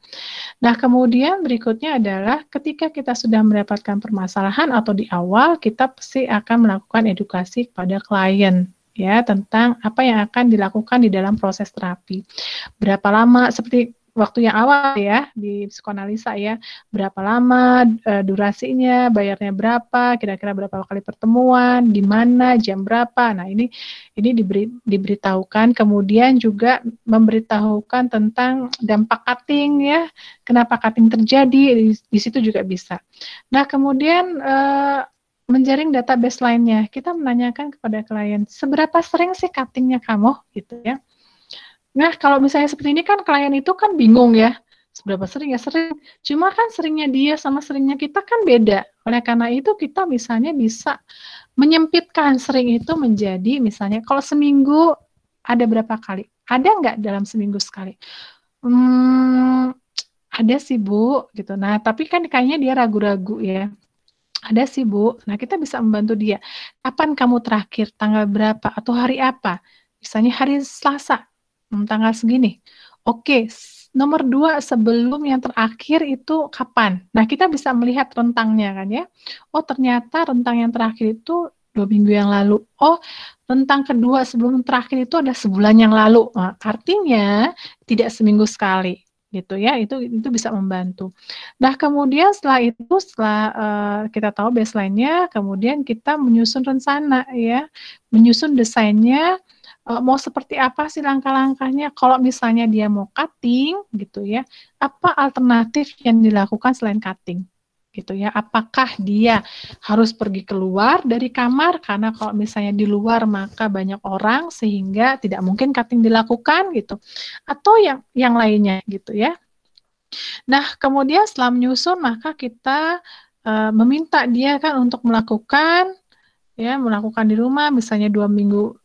Nah, kemudian berikutnya adalah ketika kita sudah mendapatkan permasalahan atau di awal, kita pasti akan melakukan edukasi kepada klien ya tentang apa yang akan dilakukan di dalam proses terapi. Berapa lama, seperti waktu yang awal ya di psikoanalisa ya, berapa lama durasinya, bayarnya berapa, kira-kira berapa kali pertemuan, di mana, jam berapa. Nah, ini diberitahukan, kemudian juga memberitahukan tentang dampak cutting ya, kenapa cutting terjadi, di situ juga bisa. Nah, kemudian menjaring data baseline-nya, kita menanyakan kepada klien, seberapa sering sih cutting-nya kamu gitu ya. Nah, kalau misalnya seperti ini kan klien itu kan bingung ya, seberapa sering ya sering. Cuma kan seringnya dia sama seringnya kita kan beda. Oleh karena itu kita misalnya bisa menyempitkan sering itu menjadi misalnya kalau seminggu ada berapa kali? Ada nggak dalam seminggu sekali? Ada sih Bu, gitu. Nah, tapi kan kayaknya dia ragu-ragu ya. Ada sih Bu. Nah, kita bisa membantu dia. Kapan kamu terakhir? Tanggal berapa? Atau hari apa? Misalnya hari Selasa. Tanggal segini. Oke, nomor 2 sebelum yang terakhir itu kapan? Nah, kita bisa melihat rentangnya kan ya. Oh, ternyata rentang yang terakhir itu 2 minggu yang lalu. Oh, rentang kedua sebelum terakhir itu ada sebulan yang lalu. Nah, artinya tidak seminggu sekali gitu ya. Itu bisa membantu. Nah, kemudian setelah itu, kita tahu baseline-nya, kemudian kita menyusun rencana ya. Menyusun desainnya, mau seperti apa sih langkah-langkahnya? Kalau misalnya dia mau cutting gitu ya, apa alternatif yang dilakukan selain cutting? Gitu ya. Apakah dia harus pergi keluar dari kamar karena kalau misalnya di luar maka banyak orang sehingga tidak mungkin cutting dilakukan gitu. Atau yang lainnya gitu ya. Nah, kemudian setelah menyusun maka kita meminta dia kan untuk melakukan di rumah misalnya 2 minggu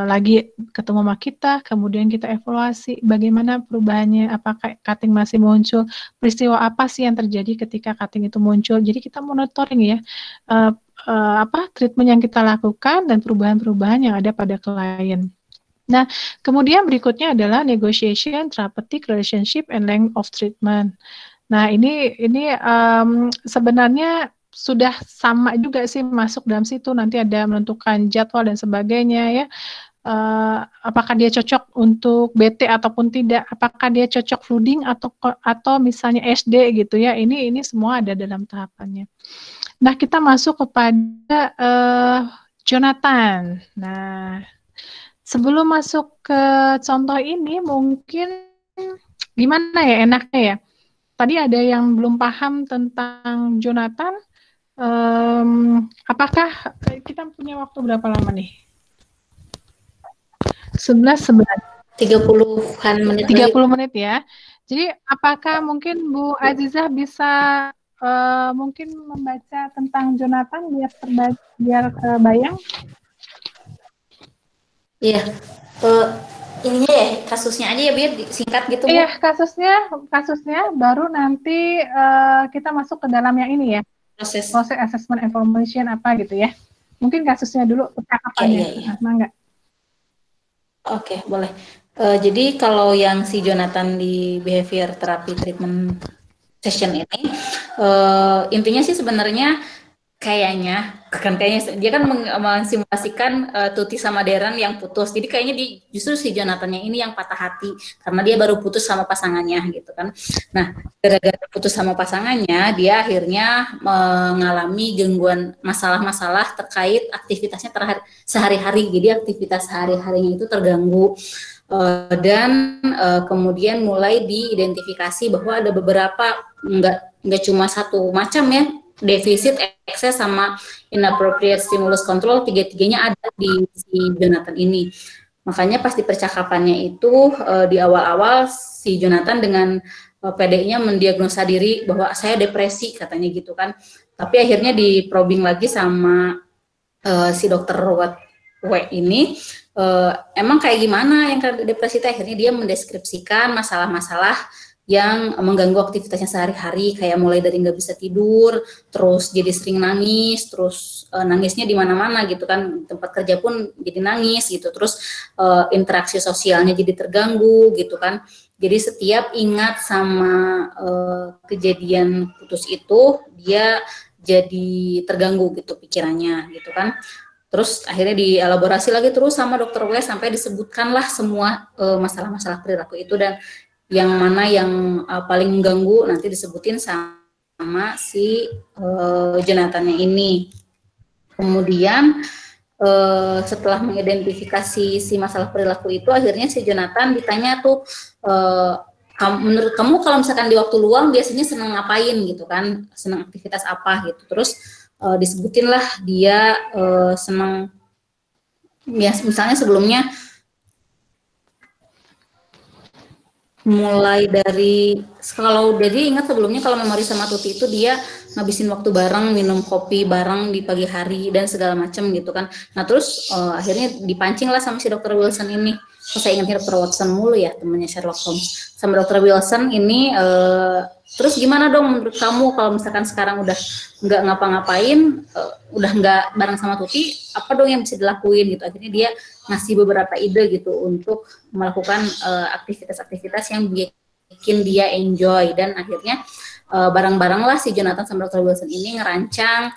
lagi ketemu sama kita, kemudian kita evaluasi bagaimana perubahannya, apakah cutting masih muncul, peristiwa apa sih yang terjadi ketika cutting itu muncul. Jadi kita monitoring ya treatment yang kita lakukan dan perubahan-perubahan yang ada pada klien. Nah, kemudian berikutnya adalah negotiation, therapeutic relationship, and length of treatment. Nah, ini sebenarnya sudah sama juga sih masuk dalam situ, nanti ada menentukan jadwal dan sebagainya ya. Apakah dia cocok untuk BT ataupun tidak, apakah dia cocok flooding atau misalnya SD gitu ya, ini semua ada dalam tahapannya. Nah, kita masuk kepada Jonathan. Nah, sebelum masuk ke contoh ini mungkin gimana ya enaknya ya. Tadi ada yang belum paham tentang Jonathan. Apakah kita punya waktu berapa lama nih? 30-an menit. 30 menit ya. Jadi apakah mungkin Bu Azizah bisa mungkin membaca tentang Jonathan biar bayang? Iya. Ininya ya kasusnya aja ya biar singkat gitu Bu. Iya, kasusnya baru nanti kita masuk ke dalam yang ini ya. Proses assessment information apa gitu ya. Mungkin kasusnya dulu percakapannya. Iya. Enggak? Oke, boleh. Jadi kalau yang si Jonathan di behavior therapy treatment session ini intinya sih sebenarnya kayaknya dia kan mensimulasikan Tuti sama Darren yang putus. Jadi kayaknya justru si Jonathan-nya ini yang patah hati karena dia baru putus sama pasangannya gitu kan. Nah, gara-gara putus sama pasangannya, dia akhirnya mengalami gangguan masalah-masalah terkait aktivitasnya sehari-hari. Jadi aktivitas sehari-harinya itu terganggu. Dan kemudian mulai diidentifikasi bahwa ada beberapa nggak cuma satu macam ya, defisit, ekses, sama inappropriate stimulus control, tiga-tiganya ada di si Jonathan ini. Makanya pas di percakapannya itu di awal-awal si Jonathan dengan PD-nya mendiagnosa diri bahwa saya depresi katanya gitu kan. Tapi akhirnya di probing lagi sama si dokter W ini emang kayak gimana yang depresi itu, akhirnya dia mendeskripsikan masalah-masalah yang mengganggu aktivitasnya sehari-hari, kayak mulai dari nggak bisa tidur, terus jadi sering nangis, terus nangisnya di mana-mana gitu kan, tempat kerja pun jadi nangis gitu, terus interaksi sosialnya jadi terganggu gitu kan. Jadi setiap ingat sama kejadian putus itu, dia jadi terganggu gitu pikirannya gitu kan. Terus akhirnya dielaborasi lagi terus sama dokter W sampai disebutkanlah semua masalah-masalah perilaku itu, dan yang mana yang paling mengganggu nanti disebutin sama si Jonathan-nya ini. Kemudian setelah mengidentifikasi si masalah perilaku itu, akhirnya si Jonathan ditanya tuh, menurut kamu kalau misalkan di waktu luang biasanya senang ngapain gitu kan, senang aktivitas apa gitu. Terus disebutin lah dia senang, ya misalnya sebelumnya mulai dari, kalau jadi ingat sebelumnya kalau memori sama Tuti itu dia ngabisin waktu bareng, minum kopi bareng di pagi hari dan segala macam gitu kan. Nah terus akhirnya dipancing lah sama si dokter Wilson ini. Saya ingatnya dokter Watson mulu ya, temannya Sherlock Holmes. Sama dokter Wilson ini, terus gimana dong menurut kamu kalau misalkan sekarang udah nggak ngapa-ngapain, udah nggak bareng sama Tuti, apa dong yang bisa dilakuin gitu. Akhirnya dia ngasih beberapa ide gitu untuk melakukan aktivitas-aktivitas yang bikin dia enjoy, dan akhirnya bareng-bareng lah si Jonathan sama Dr. Wilson ini ngerancang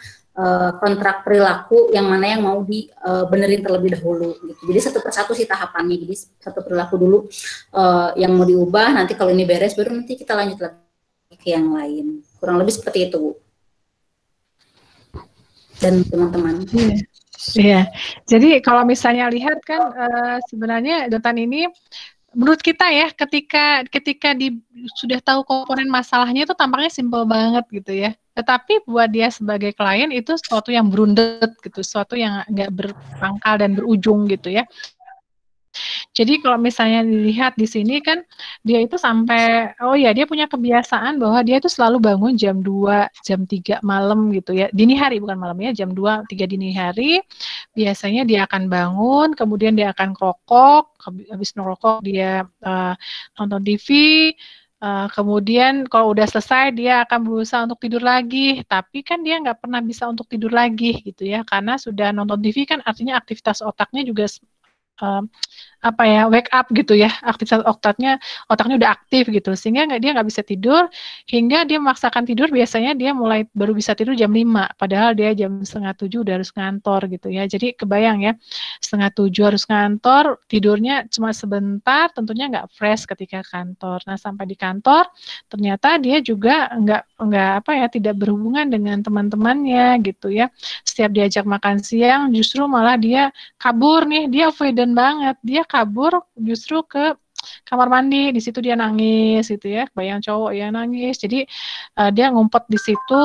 kontrak perilaku yang mana yang mau dibenerin terlebih dahulu gitu. Jadi satu persatu sih tahapannya. Jadi satu perilaku dulu yang mau diubah, nanti kalau ini beres baru nanti kita lanjut lagi ke yang lain. Kurang lebih seperti itu, Bu. Dan teman-teman. Iya. Jadi kalau misalnya lihat kan sebenarnya Jonathan ini menurut kita ya, ketika sudah tahu komponen masalahnya itu tampaknya simpel banget gitu ya. Tetapi buat dia sebagai klien itu sesuatu yang berundet gitu, sesuatu yang nggak berpangkal dan berujung gitu ya. Jadi kalau misalnya dilihat di sini kan dia itu sampai, oh ya dia punya kebiasaan bahwa dia itu selalu bangun jam 2, jam 3 malam gitu ya. Dini hari bukan malam ya, jam 2, 3 dini hari. Biasanya dia akan bangun, kemudian dia akan ngerokok, habis ngerokok dia nonton TV, kemudian kalau udah selesai dia akan berusaha untuk tidur lagi, tapi kan dia nggak pernah bisa untuk tidur lagi gitu ya, karena sudah nonton TV kan artinya aktivitas otaknya juga wake up gitu ya, aktivitas otaknya udah aktif gitu, sehingga dia nggak bisa tidur, hingga dia memaksakan tidur. Biasanya dia baru bisa tidur jam 5, padahal dia jam 6:30 udah harus ngantor gitu ya. Jadi kebayang ya, 6:30 harus ngantor, tidurnya cuma sebentar, tentunya nggak fresh ketika kantor. Nah sampai di kantor ternyata dia juga tidak berhubungan dengan teman-temannya gitu ya. Setiap diajak makan siang justru malah dia kabur nih, dia avoidant banget, dia kabur justru ke kamar mandi, di situ dia nangis gitu ya, bayang cowok ya nangis. Jadi dia ngumpet di situ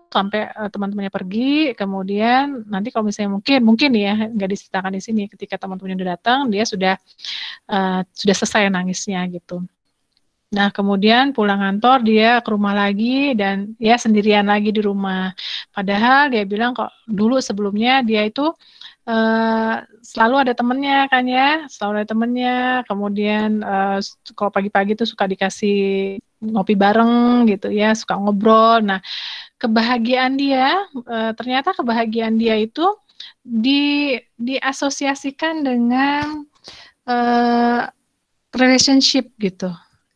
sampai teman-temannya pergi. Kemudian nanti kalau misalnya mungkin ya nggak diceritakan di sini, ketika teman-temannya udah datang dia sudah selesai nangisnya gitu. Nah kemudian pulang kantor dia ke rumah lagi dan ya sendirian lagi di rumah. Padahal dia bilang kok dulu sebelumnya dia itu selalu ada temennya kan ya, kemudian kalau pagi-pagi tuh suka dikasih ngopi bareng gitu ya, suka ngobrol. Nah ternyata kebahagiaan dia itu diasosiasikan dengan relationship gitu.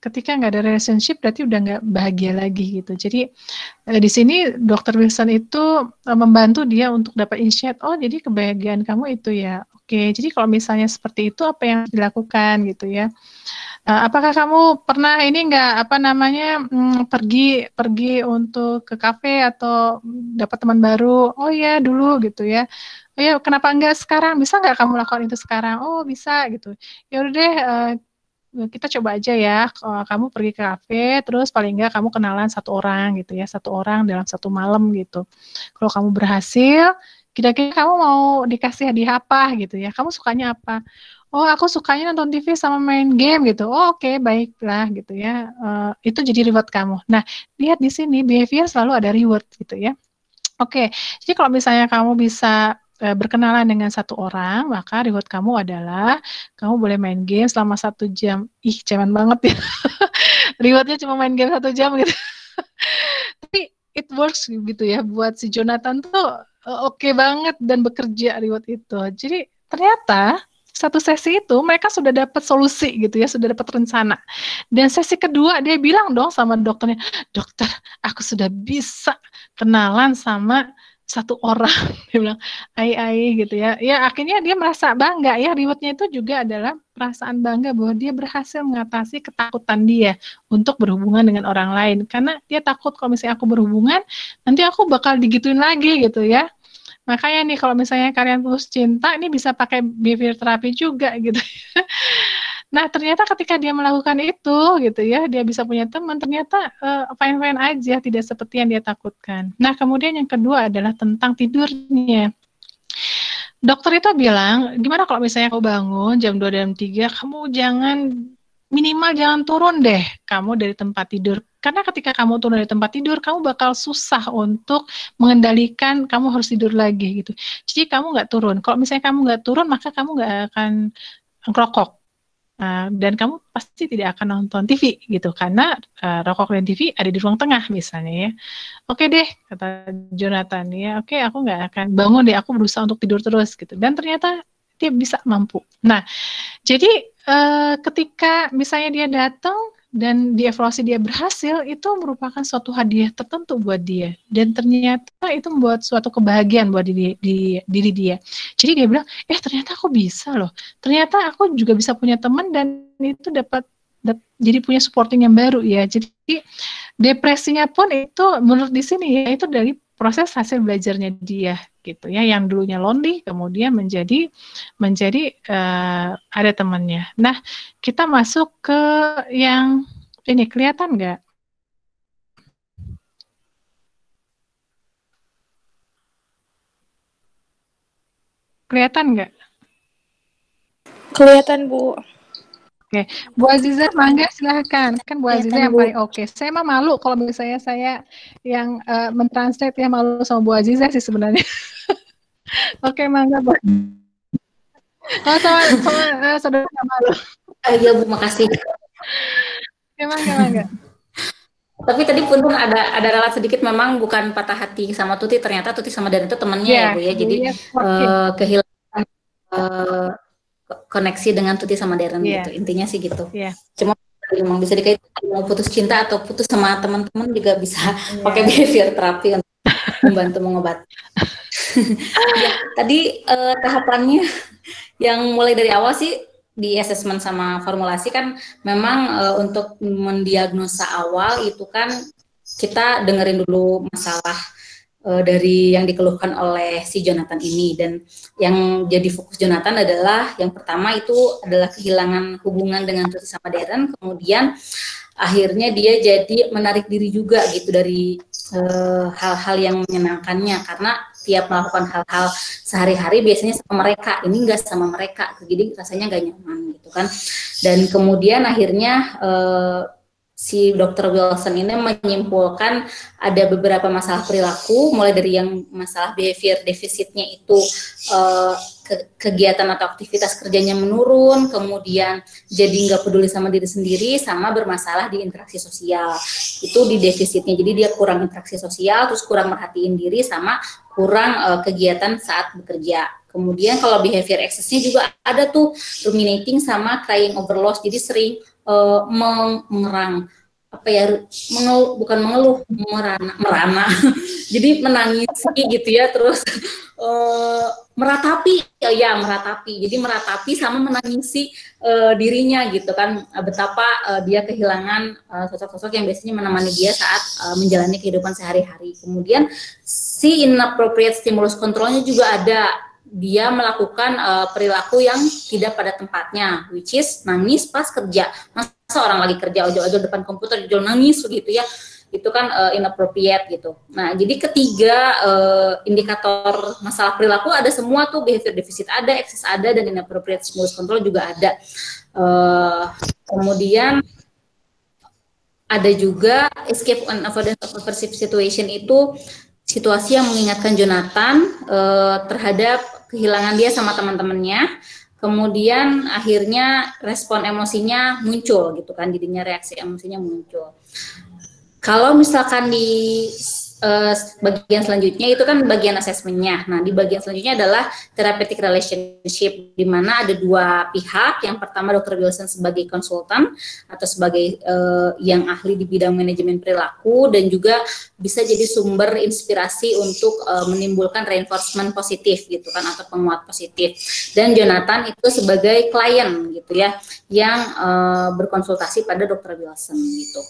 Ketika nggak ada relationship berarti udah nggak bahagia lagi gitu. Jadi di sini Dr. Wilson itu membantu dia untuk dapat insight, oh jadi kebahagiaan kamu itu ya. Oke, jadi kalau misalnya seperti itu apa yang dilakukan gitu ya. Apakah kamu pernah ini pergi untuk ke kafe atau dapat teman baru? Oh ya dulu gitu ya. Oh ya kenapa enggak sekarang? Bisa nggak kamu lakukan itu sekarang? Oh bisa gitu. Ya udah deh. Kita coba aja ya, kamu pergi ke kafe, terus paling enggak kamu kenalan satu orang gitu ya, satu orang dalam satu malam gitu. Kalau kamu berhasil, kira-kira kamu mau dikasih hadiah apa gitu ya, kamu sukanya apa? Oh aku sukanya nonton TV sama main game gitu. Oh oke, baiklah gitu ya, itu jadi reward kamu. Nah lihat di sini behavior selalu ada reward gitu ya. Oke, jadi kalau misalnya kamu bisa berkenalan dengan satu orang, maka reward kamu adalah kamu boleh main game selama 1 jam. Ih, cemen banget ya. rewardnya cuma main game 1 jam gitu. Tapi it works gitu ya buat si Jonathan tuh oke banget dan bekerja reward itu. Jadi ternyata satu sesi itu mereka sudah dapat solusi gitu ya, sudah dapat rencana. Dan sesi kedua dia bilang dong sama dokternya, dokter aku sudah bisa kenalan sama satu orang. Dia bilang ai gitu ya. Ya akhirnya dia merasa bangga ya, rewardnya itu juga adalah perasaan bangga bahwa dia berhasil mengatasi ketakutan dia untuk berhubungan dengan orang lain. Karena dia takut kalau misalnya aku berhubungan, nanti aku bakal digituin lagi gitu ya. Makanya nih kalau misalnya kalian putus cinta, ini bisa pakai behavior terapi juga gitu. Nah ternyata ketika dia melakukan itu gitu ya, dia bisa punya teman, ternyata fine-fine aja, tidak seperti yang dia takutkan. Nah kemudian yang kedua adalah tentang tidurnya. Dokter itu bilang, gimana kalau misalnya kamu bangun jam 2 dan 3, kamu minimal jangan turun deh kamu dari tempat tidur. Karena ketika kamu turun dari tempat tidur, kamu bakal susah untuk mengendalikan kamu harus tidur lagi gitu. Jadi kamu nggak turun. Kalau misalnya kamu nggak turun, maka kamu nggak akan ngerokok. Dan kamu pasti tidak akan nonton TV gitu. Karena rokok dan TV ada di ruang tengah misalnya ya. Oke deh, kata Jonathan ya. Oke, aku nggak akan bangun deh. Aku berusaha untuk tidur terus gitu. Dan ternyata dia bisa mampu. Nah, jadi ketika misalnya dia datang dan dievaluasi dia berhasil, itu merupakan suatu hadiah tertentu buat dia. Dan ternyata itu membuat suatu kebahagiaan buat diri dia. Jadi dia bilang, ternyata aku bisa loh. Ternyata aku juga bisa punya teman dan itu dapat jadi punya supporting yang baru ya. Jadi depresinya pun itu menurut di sini ya, itu dari proses hasil belajarnya dia gitu ya, yang dulunya lonely kemudian menjadi ada temannya. Nah kita masuk ke yang ini, kelihatan nggak? Kelihatan nggak? Kelihatan Bu. Oke, Bu Aziza, mangga silahkan. Kan Bu Aziza yang paling oke. Saya mah malu kalau misalnya saya yang mentranslate, ya malu sama Bu Aziza sih sebenarnya. Oke, mangga Bu. Oh, sama saudara nggak malu. Iya Bu, makasih. Ya, mangga. Tapi tadi pun ada ralat sedikit, memang bukan patah hati sama Tuti, ternyata Tuti sama Darren itu temannya ya Bu ya. Jadi kehilangan koneksi dengan Tuti sama Darren gitu. Intinya sih gitu. Cuma memang bisa dikaitkan mau putus cinta atau putus sama teman-teman juga bisa pakai behavior terapi untuk membantu mengobati. Ya, tadi tahapannya yang mulai dari awal sih di assessment sama formulasi kan memang untuk mendiagnosa awal itu kan kita dengerin dulu masalah dari yang dikeluhkan oleh si Jonathan ini, dan yang jadi fokus Jonathan adalah yang pertama itu adalah kehilangan hubungan dengan Tuti sama Darren, kemudian akhirnya dia jadi menarik diri juga gitu dari hal-hal yang menyenangkannya, karena tiap melakukan hal-hal sehari-hari biasanya sama mereka, ini enggak sama mereka, jadi rasanya enggak nyaman gitu kan. Dan kemudian akhirnya si Dr. Wilson ini menyimpulkan ada beberapa masalah perilaku, mulai dari yang masalah behavior defisitnya itu kegiatan atau aktivitas kerjanya menurun, kemudian jadi nggak peduli sama diri sendiri, sama bermasalah di interaksi sosial. Itu di defisitnya, jadi dia kurang interaksi sosial, terus kurang merhatiin diri, sama kurang kegiatan saat bekerja. Kemudian kalau behavior excess-nya juga ada tuh ruminating sama crying over loss, jadi sering mengerang, bukan mengeluh, merana jadi menangis gitu ya, terus meratapi, jadi meratapi sama menangisi dirinya gitu kan, betapa dia kehilangan sosok-sosok yang biasanya menemani dia saat menjalani kehidupan sehari-hari. Kemudian si inappropriate stimulus controlnya juga ada, dia melakukan perilaku yang tidak pada tempatnya, which is nangis pas kerja. Masa orang lagi kerja ojol-ojol depan komputer ojol nangis begitu ya, itu kan inappropriate gitu. Nah jadi ketiga indikator masalah perilaku ada semua tuh, behavior deficit ada, excess ada, dan inappropriate stimulus control juga ada. Kemudian ada juga escape and avoidance of aversive situation, itu situasi yang mengingatkan Jonathan terhadap kehilangan dia sama teman-temannya, kemudian akhirnya respon emosinya muncul gitu kan, jadinya reaksi emosinya muncul. Kalau misalkan di bagian selanjutnya itu kan bagian asesmennya. Nah, di bagian selanjutnya adalah therapeutic relationship, di mana ada dua pihak. Yang pertama Dr. Wilson sebagai konsultan atau sebagai yang ahli di bidang manajemen perilaku, dan juga bisa jadi sumber inspirasi untuk menimbulkan reinforcement positif gitu kan, atau penguat positif. Dan Jonathan itu sebagai klien gitu ya, yang berkonsultasi pada Dr. Wilson gitu.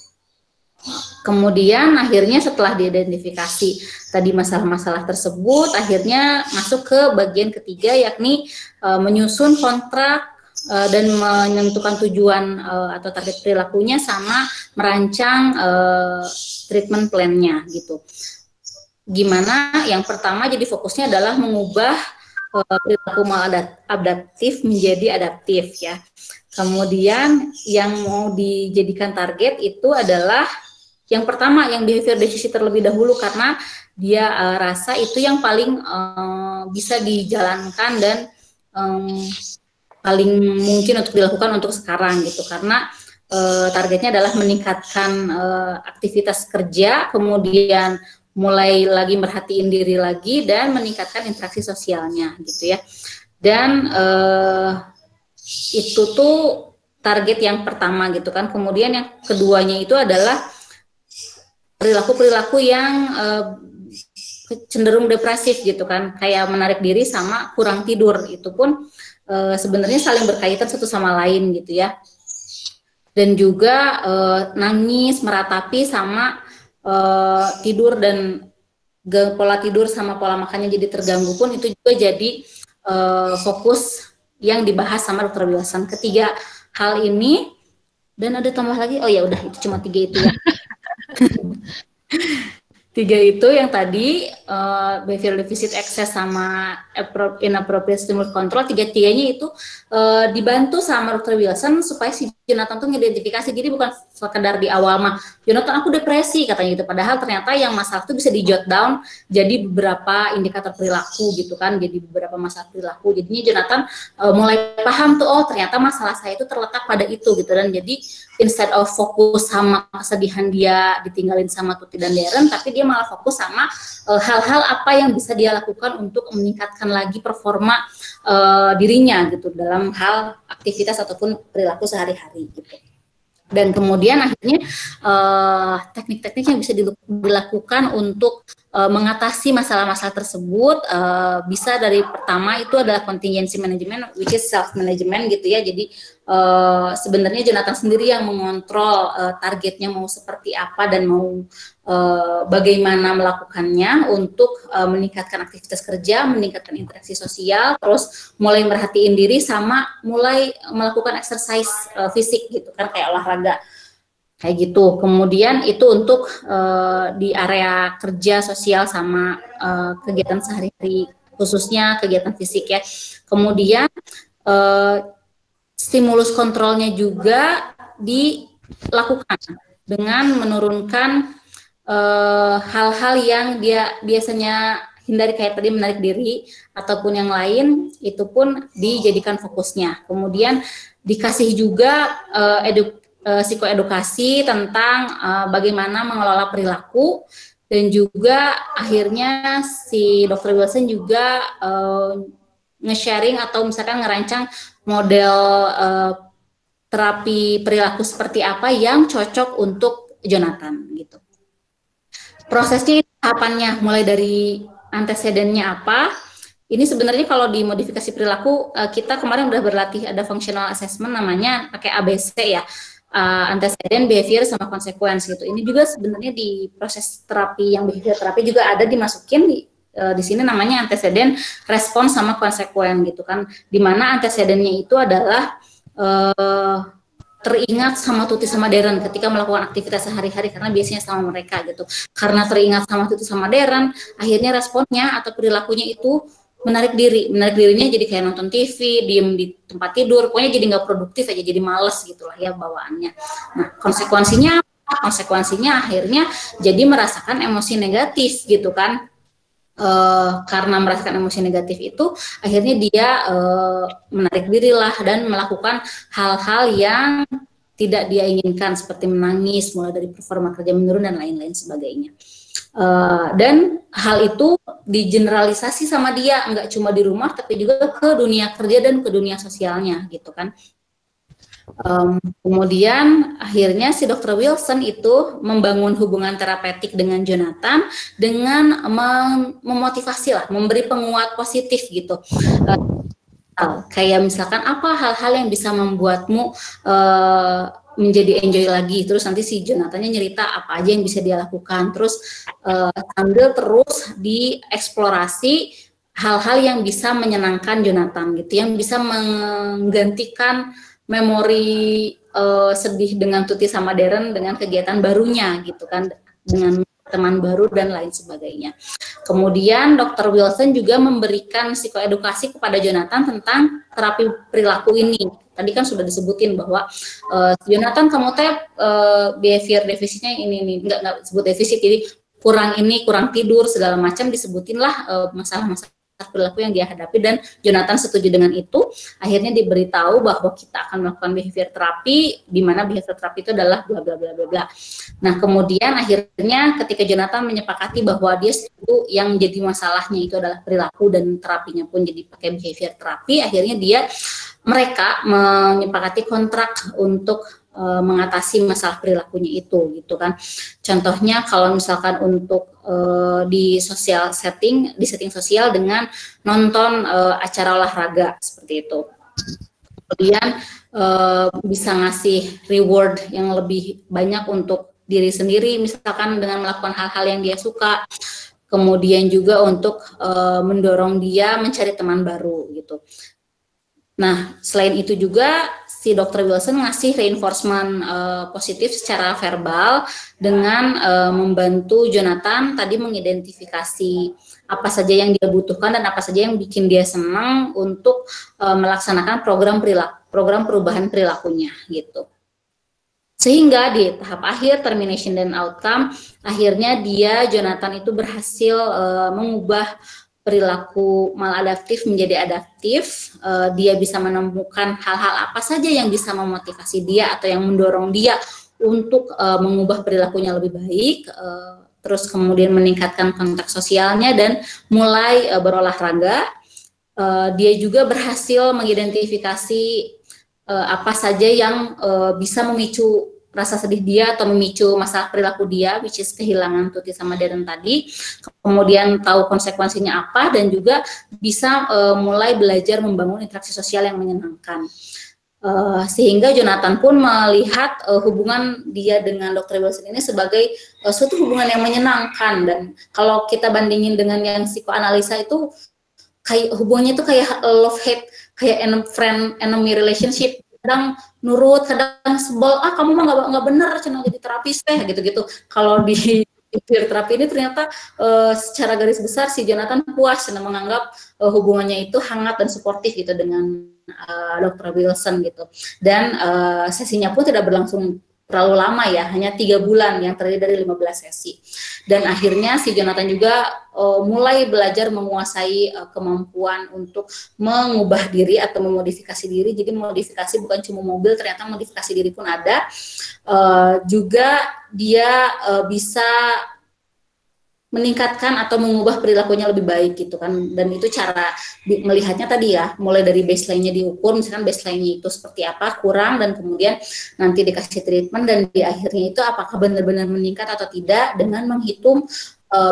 Kemudian akhirnya setelah diidentifikasi tadi masalah-masalah tersebut, akhirnya masuk ke bagian ketiga, yakni menyusun kontrak dan menentukan tujuan atau target perilakunya, sama merancang treatment plan-nya gitu. Gimana? Yang pertama jadi fokusnya adalah mengubah perilaku maladaptif menjadi adaptif ya. Kemudian yang mau dijadikan target itu adalah yang pertama, yang behavior deficit terlebih dahulu, karena dia rasa itu yang paling bisa dijalankan dan paling mungkin untuk dilakukan untuk sekarang gitu, karena targetnya adalah meningkatkan aktivitas kerja, kemudian mulai lagi merhatiin diri lagi, dan meningkatkan interaksi sosialnya gitu ya. Dan itu tuh target yang pertama gitu kan. Kemudian yang keduanya itu adalah perilaku-perilaku yang cenderung depresif gitu kan, kayak menarik diri sama kurang tidur. Itu pun sebenarnya saling berkaitan satu sama lain gitu ya. Dan juga nangis, meratapi, sama tidur, dan pola tidur sama pola makannya jadi terganggu pun itu juga jadi fokus yang dibahas sama Dr. Wilson. Ketiga hal ini, dan ada tambah lagi, oh ya udah, itu cuma 3 itu ya. 3 itu yang tadi behavioral deficit excess sama inappropriate stimulus control, 3-tiganya itu dibantu sama Dr. Wilson supaya si Jonathan tuh ngidentifikasi. Jadi bukan sekedar di awal mah Jonathan aku depresi katanya gitu, padahal ternyata yang masalah itu bisa di jot down jadi beberapa indikator perilaku gitu kan, jadi beberapa masalah perilaku. Jadinya Jonathan mulai paham tuh, oh ternyata masalah saya itu terletak pada itu gitu. Dan jadi instead of fokus sama kesedihan dia ditinggalin sama Tuti dan Darren, tapi dia malah fokus sama hal-hal apa yang bisa dia lakukan untuk meningkatkan lagi performa dirinya gitu dalam hal aktivitas ataupun perilaku sehari-hari gitu. Dan kemudian akhirnya teknik-teknik yang bisa dilakukan untuk mengatasi masalah-masalah tersebut bisa dari pertama itu adalah contingency management, which is self management gitu ya. Jadi sebenarnya Jonathan sendiri yang mengontrol targetnya mau seperti apa dan mau bagaimana melakukannya untuk meningkatkan aktivitas kerja, meningkatkan interaksi sosial, terus mulai merhatiin diri, sama mulai melakukan exercise fisik gitu kan, kayak olahraga kayak gitu. Kemudian itu untuk di area kerja, sosial, sama kegiatan sehari-hari, khususnya kegiatan fisik ya. Kemudian stimulus kontrolnya juga dilakukan dengan menurunkan hal-hal yang dia biasanya hindari, kayak tadi menarik diri ataupun yang lain, itu pun dijadikan fokusnya. Kemudian dikasih juga psikoedukasi tentang bagaimana mengelola perilaku, dan juga akhirnya si Dr. Wilson juga nge-sharing atau misalkan ngerancang model terapi perilaku seperti apa yang cocok untuk Jonathan gitu. Prosesnya, tahapannya mulai dari antecedennya apa. Ini sebenarnya kalau di modifikasi perilaku kita kemarin udah berlatih ada functional assessment namanya, pakai ABC ya, antecedent, behavior, sama consequence gitu. Ini juga sebenarnya di proses terapi yang behavior terapi juga ada dimasukin di sini namanya antecedent, respon, sama consequence gitu kan. Dimana antecedennya itu adalah teringat sama Tuti sama Darren ketika melakukan aktivitas sehari-hari, karena biasanya sama mereka gitu. Karena teringat sama Tuti sama Darren, akhirnya responnya atau perilakunya itu menarik diri. Menarik dirinya jadi kayak nonton TV, diem di tempat tidur, pokoknya jadi nggak produktif aja, jadi males gitulah ya bawaannya. Nah, konsekuensinya akhirnya jadi merasakan emosi negatif gitu kan. karena merasakan emosi negatif itu, akhirnya dia menarik diri lah dan melakukan hal-hal yang tidak dia inginkan seperti menangis, mulai dari performa kerja menurun dan lain-lain sebagainya. Dan hal itu digeneralisasi sama dia, nggak cuma di rumah tapi juga ke dunia kerja dan ke dunia sosialnya gitu kan. Kemudian akhirnya si Dr. Wilson itu membangun hubungan terapeutik dengan Jonathan dengan memotivasi lah, memberi penguat positif gitu. Kayak misalkan apa hal-hal yang bisa membuatmu menjadi enjoy lagi. Terus nanti si Jonathannya nyerita apa aja yang bisa dia lakukan. Terus sambil terus dieksplorasi hal-hal yang bisa menyenangkan Jonathan gitu, yang bisa menggantikan memori sedih dengan Tuti sama Darren dengan kegiatan barunya gitu kan, dengan teman baru dan lain sebagainya. Kemudian Dr. Wilson juga memberikan psikoedukasi kepada Jonathan tentang terapi perilaku ini. Tadi kan sudah disebutin bahwa Jonathan kamu teh behavior defisitnya ini enggak disebut defisit, jadi kurang tidur segala macam, disebutin lah masalah-masalah perilaku yang dia hadapi, dan Jonathan setuju dengan itu. Akhirnya diberitahu bahwa kita akan melakukan behavior terapi, di mana behavior terapi itu adalah bla bla bla bla bla. Nah, kemudian akhirnya ketika Jonathan menyepakati bahwa dia itu yang jadi masalahnya itu adalah perilaku dan terapinya pun jadi pakai behavior terapi, akhirnya mereka menyepakati kontrak untuk mengatasi masalah perilakunya itu gitu kan. Contohnya kalau misalkan untuk di sosial setting, di setting sosial dengan nonton acara olahraga seperti itu. Kemudian bisa ngasih reward yang lebih banyak untuk diri sendiri, misalkan dengan melakukan hal-hal yang dia suka. Kemudian juga untuk mendorong dia mencari teman baru gitu. Nah, selain itu juga si Dr. Wilson ngasih reinforcement positif secara verbal dengan membantu Jonathan tadi mengidentifikasi apa saja yang dia butuhkan dan apa saja yang bikin dia senang untuk melaksanakan program perubahan perilakunya gitu. Sehingga di tahap akhir termination dan outcome, akhirnya Jonathan itu berhasil mengubah perilaku maladaptif menjadi adaptif. Dia bisa menemukan hal-hal apa saja yang bisa memotivasi dia atau yang mendorong dia untuk mengubah perilakunya lebih baik, terus kemudian meningkatkan kontak sosialnya dan mulai berolahraga. Dia juga berhasil mengidentifikasi apa saja yang bisa memicu rasa sedih dia atau memicu masalah perilaku dia, which is kehilangan Tuti sama Darren tadi. Kemudian tahu konsekuensinya apa dan juga bisa mulai belajar membangun interaksi sosial yang menyenangkan. Sehingga Jonathan pun melihat hubungan dia dengan Dr. Wilson ini sebagai suatu hubungan yang menyenangkan. Dan kalau kita bandingin dengan yang psikoanalisa itu kayak hubungannya itu kayak love hate, kayak friend enemy relationship. Kadang nurut, kadang sebel, kamu mah nggak bener, cina jadi terapis teh, gitu-gitu. Kalau di peer terapi ini ternyata secara garis besar si Jonathan puas dan menganggap hubungannya itu hangat dan suportif gitu dengan Dr. Wilson gitu. Dan sesinya pun tidak berlangsung terlalu lama ya, hanya 3 bulan yang terdiri dari 15 sesi. Dan akhirnya si Jonathan juga mulai belajar menguasai kemampuan untuk mengubah diri atau memodifikasi diri. Jadi modifikasi bukan cuma mobil, ternyata modifikasi diri pun ada. Juga dia bisa meningkatkan atau mengubah perilakunya lebih baik gitu kan. Dan itu cara melihatnya tadi ya, mulai dari baseline-nya diukur, misalkan baseline-nya itu seperti apa, kurang, dan kemudian nanti dikasih treatment, dan di akhirnya itu apakah benar-benar meningkat atau tidak dengan menghitung,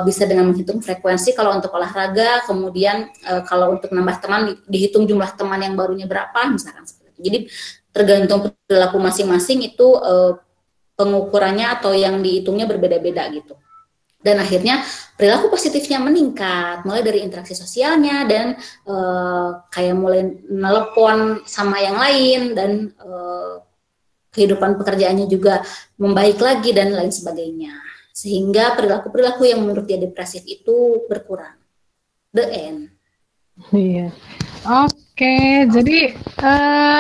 bisa dengan menghitung frekuensi kalau untuk olahraga, kemudian kalau untuk nambah teman dihitung jumlah teman yang barunya berapa, misalkan seperti itu. Jadi tergantung perilaku masing-masing itu pengukurannya atau yang dihitungnya berbeda-beda gitu. Dan akhirnya perilaku positifnya meningkat, mulai dari interaksi sosialnya dan kayak mulai nelpon sama yang lain, dan kehidupan pekerjaannya juga membaik lagi dan lain sebagainya. Sehingga perilaku-perilaku yang menurut dia depresif itu berkurang. The end. Iya. Oke. Oke, jadi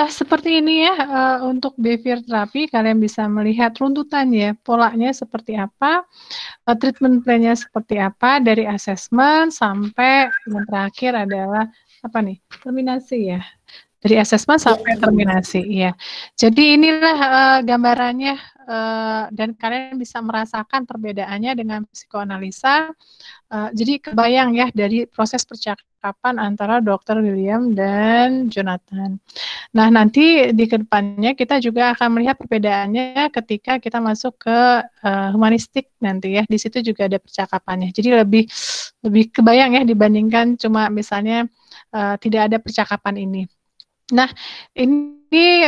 seperti ini ya untuk behavior terapi kalian bisa melihat runtutan ya, polanya seperti apa, treatment plan-nya seperti apa dari assessment sampai yang terakhir adalah apa nih? Terminasi ya. Dari assessment sampai terminasi, iya. Jadi inilah gambarannya dan kalian bisa merasakan perbedaannya dengan psikoanalisa. Jadi kebayang ya dari proses percakapan antara Dr. William dan Jonathan. Nah, nanti di kedepannya kita juga akan melihat perbedaannya ketika kita masuk ke humanistik nanti ya. Di situ juga ada percakapannya. Jadi lebih kebayang ya dibandingkan cuma misalnya tidak ada percakapan ini. Nah, ini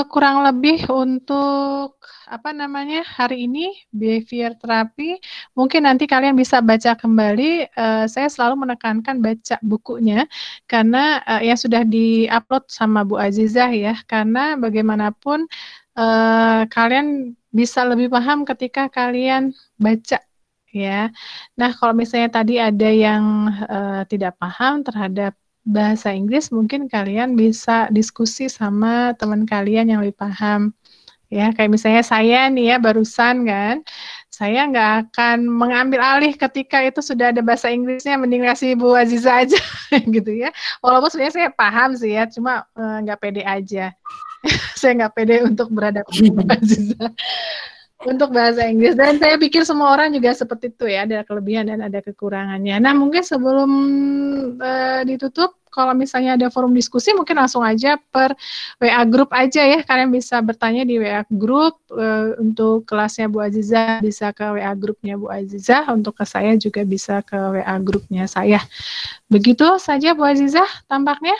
kurang lebih untuk apa namanya hari ini behavior terapi. Mungkin nanti kalian bisa baca kembali. Saya selalu menekankan baca bukunya karena yang sudah diupload sama Bu Azizah ya. Karena bagaimanapun kalian bisa lebih paham ketika kalian baca ya. Nah, kalau misalnya tadi ada yang tidak paham terhadap bahasa Inggris, mungkin kalian bisa diskusi sama teman kalian yang lebih paham. Ya, kayak misalnya saya nih ya, barusan kan, saya nggak akan mengambil alih ketika itu sudah ada bahasa Inggrisnya, mending kasih Bu Aziza aja, gitu ya. Walaupun sebenarnya saya paham sih ya, cuma nggak pede aja. Saya nggak pede untuk berhadapan dengan Bu Aziza. Untuk bahasa Inggris, dan saya pikir semua orang juga seperti itu ya, ada kelebihan dan ada kekurangannya. Nah, mungkin sebelum ditutup, kalau misalnya ada forum diskusi, mungkin langsung aja per WA group aja ya, kalian bisa bertanya di WA group, untuk kelasnya Bu Aziza bisa ke WA grupnya Bu Aziza, untuk ke saya juga bisa ke WA grupnya saya. Begitu saja Bu Aziza tampaknya?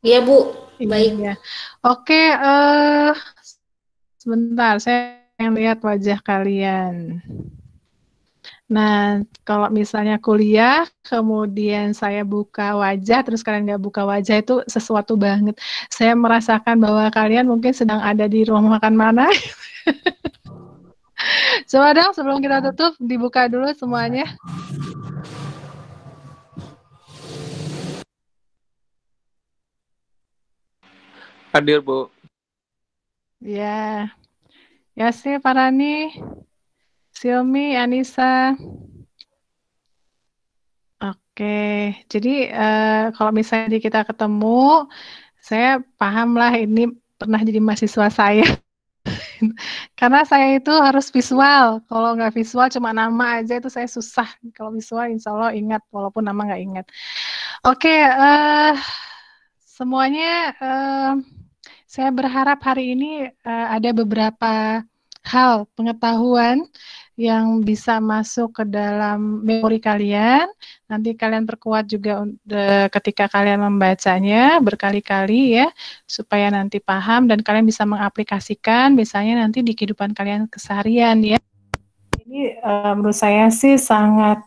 Iya Bu, baik. Ya. Oke, sebentar, saya yang lihat wajah kalian. Nah, kalau misalnya kuliah, kemudian saya buka wajah, terus kalian nggak buka wajah, itu sesuatu banget. Saya merasakan bahwa kalian mungkin sedang ada di rumah makan mana. Coba dong, sebelum kita tutup, dibuka dulu semuanya. Hadir, Bu. Ya. Yasir, Farani, Xiaomi, Anissa. Oke, jadi kalau misalnya kita ketemu, saya paham lah ini pernah jadi mahasiswa saya. Karena saya itu harus visual. Kalau nggak visual cuma nama aja itu saya susah. Kalau visual insya Allah ingat, walaupun nama nggak ingat. Oke, semuanya saya berharap hari ini ada beberapa hal pengetahuan yang bisa masuk ke dalam memori kalian. Nanti kalian perkuat juga ketika kalian membacanya berkali-kali ya, supaya nanti paham dan kalian bisa mengaplikasikan misalnya nanti di kehidupan kalian keseharian ya. Ini menurut saya sih sangat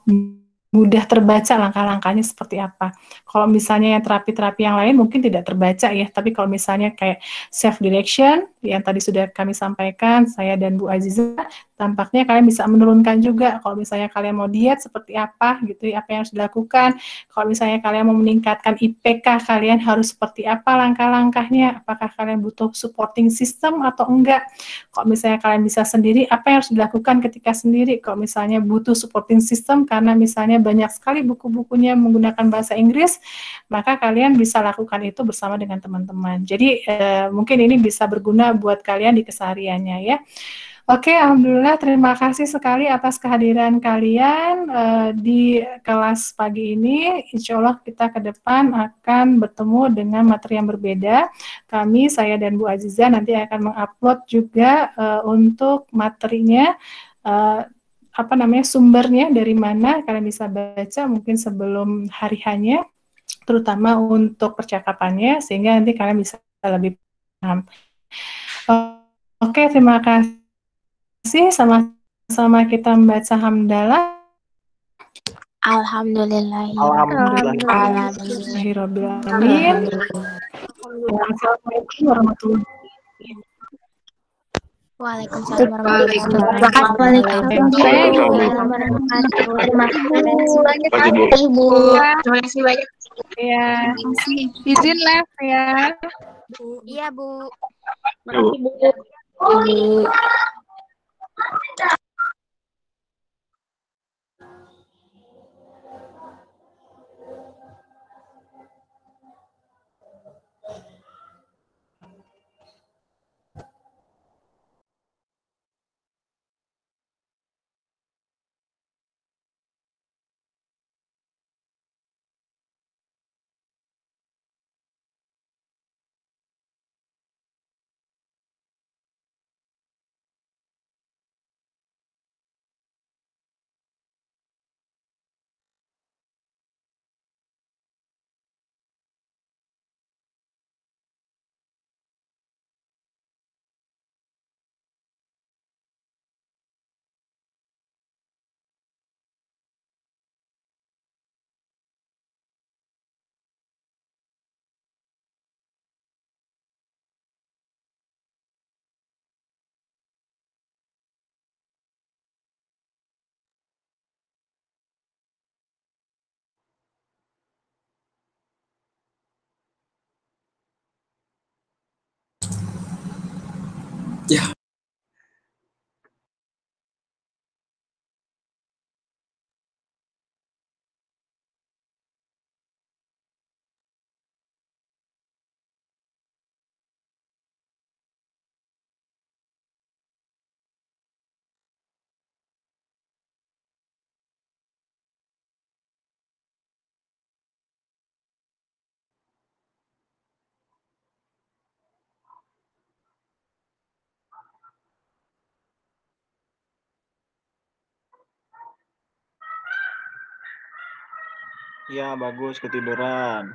mudah terbaca langkah-langkahnya seperti apa. Kalau misalnya yang terapi-terapi yang lain mungkin tidak terbaca ya, tapi kalau misalnya kayak self direction yang tadi sudah kami sampaikan, saya dan Bu Aziza, tampaknya kalian bisa menurunkan juga. Kalau misalnya kalian mau diet seperti apa gitu ya, apa yang harus dilakukan. Kalau misalnya kalian mau meningkatkan IPK, kalian harus seperti apa langkah-langkahnya, apakah kalian butuh supporting system atau enggak. Kalau misalnya kalian bisa sendiri, apa yang harus dilakukan ketika sendiri. Kalau misalnya butuh supporting system karena misalnya banyak sekali buku-bukunya menggunakan bahasa Inggris, maka kalian bisa lakukan itu bersama dengan teman-teman. Jadi mungkin ini bisa berguna buat kalian di kesehariannya ya. Oke, alhamdulillah terima kasih sekali atas kehadiran kalian di kelas pagi ini. Insya Allah kita ke depan akan bertemu dengan materi yang berbeda. Kami, saya dan Bu Aziza nanti akan mengupload juga untuk materinya, sumbernya dari mana kalian bisa baca mungkin sebelum hari hanya, terutama untuk percakapannya, sehingga nanti kalian bisa lebih paham. Oke, terima kasih. Sama-sama kita membaca hamdalah. Alhamdulillahirrahmanirrahim. Assalamualaikum warahmatullahi wabarakatuh. Waalaikumsalam warahmatullahi wabarakatuh. Terima kasih banyak, Ibu. Terima kasih banyak. Ya, Terima kasih. izin les ya. Iya, Bu. Makasih Bu. Ibu. Ya, bagus ketiduran.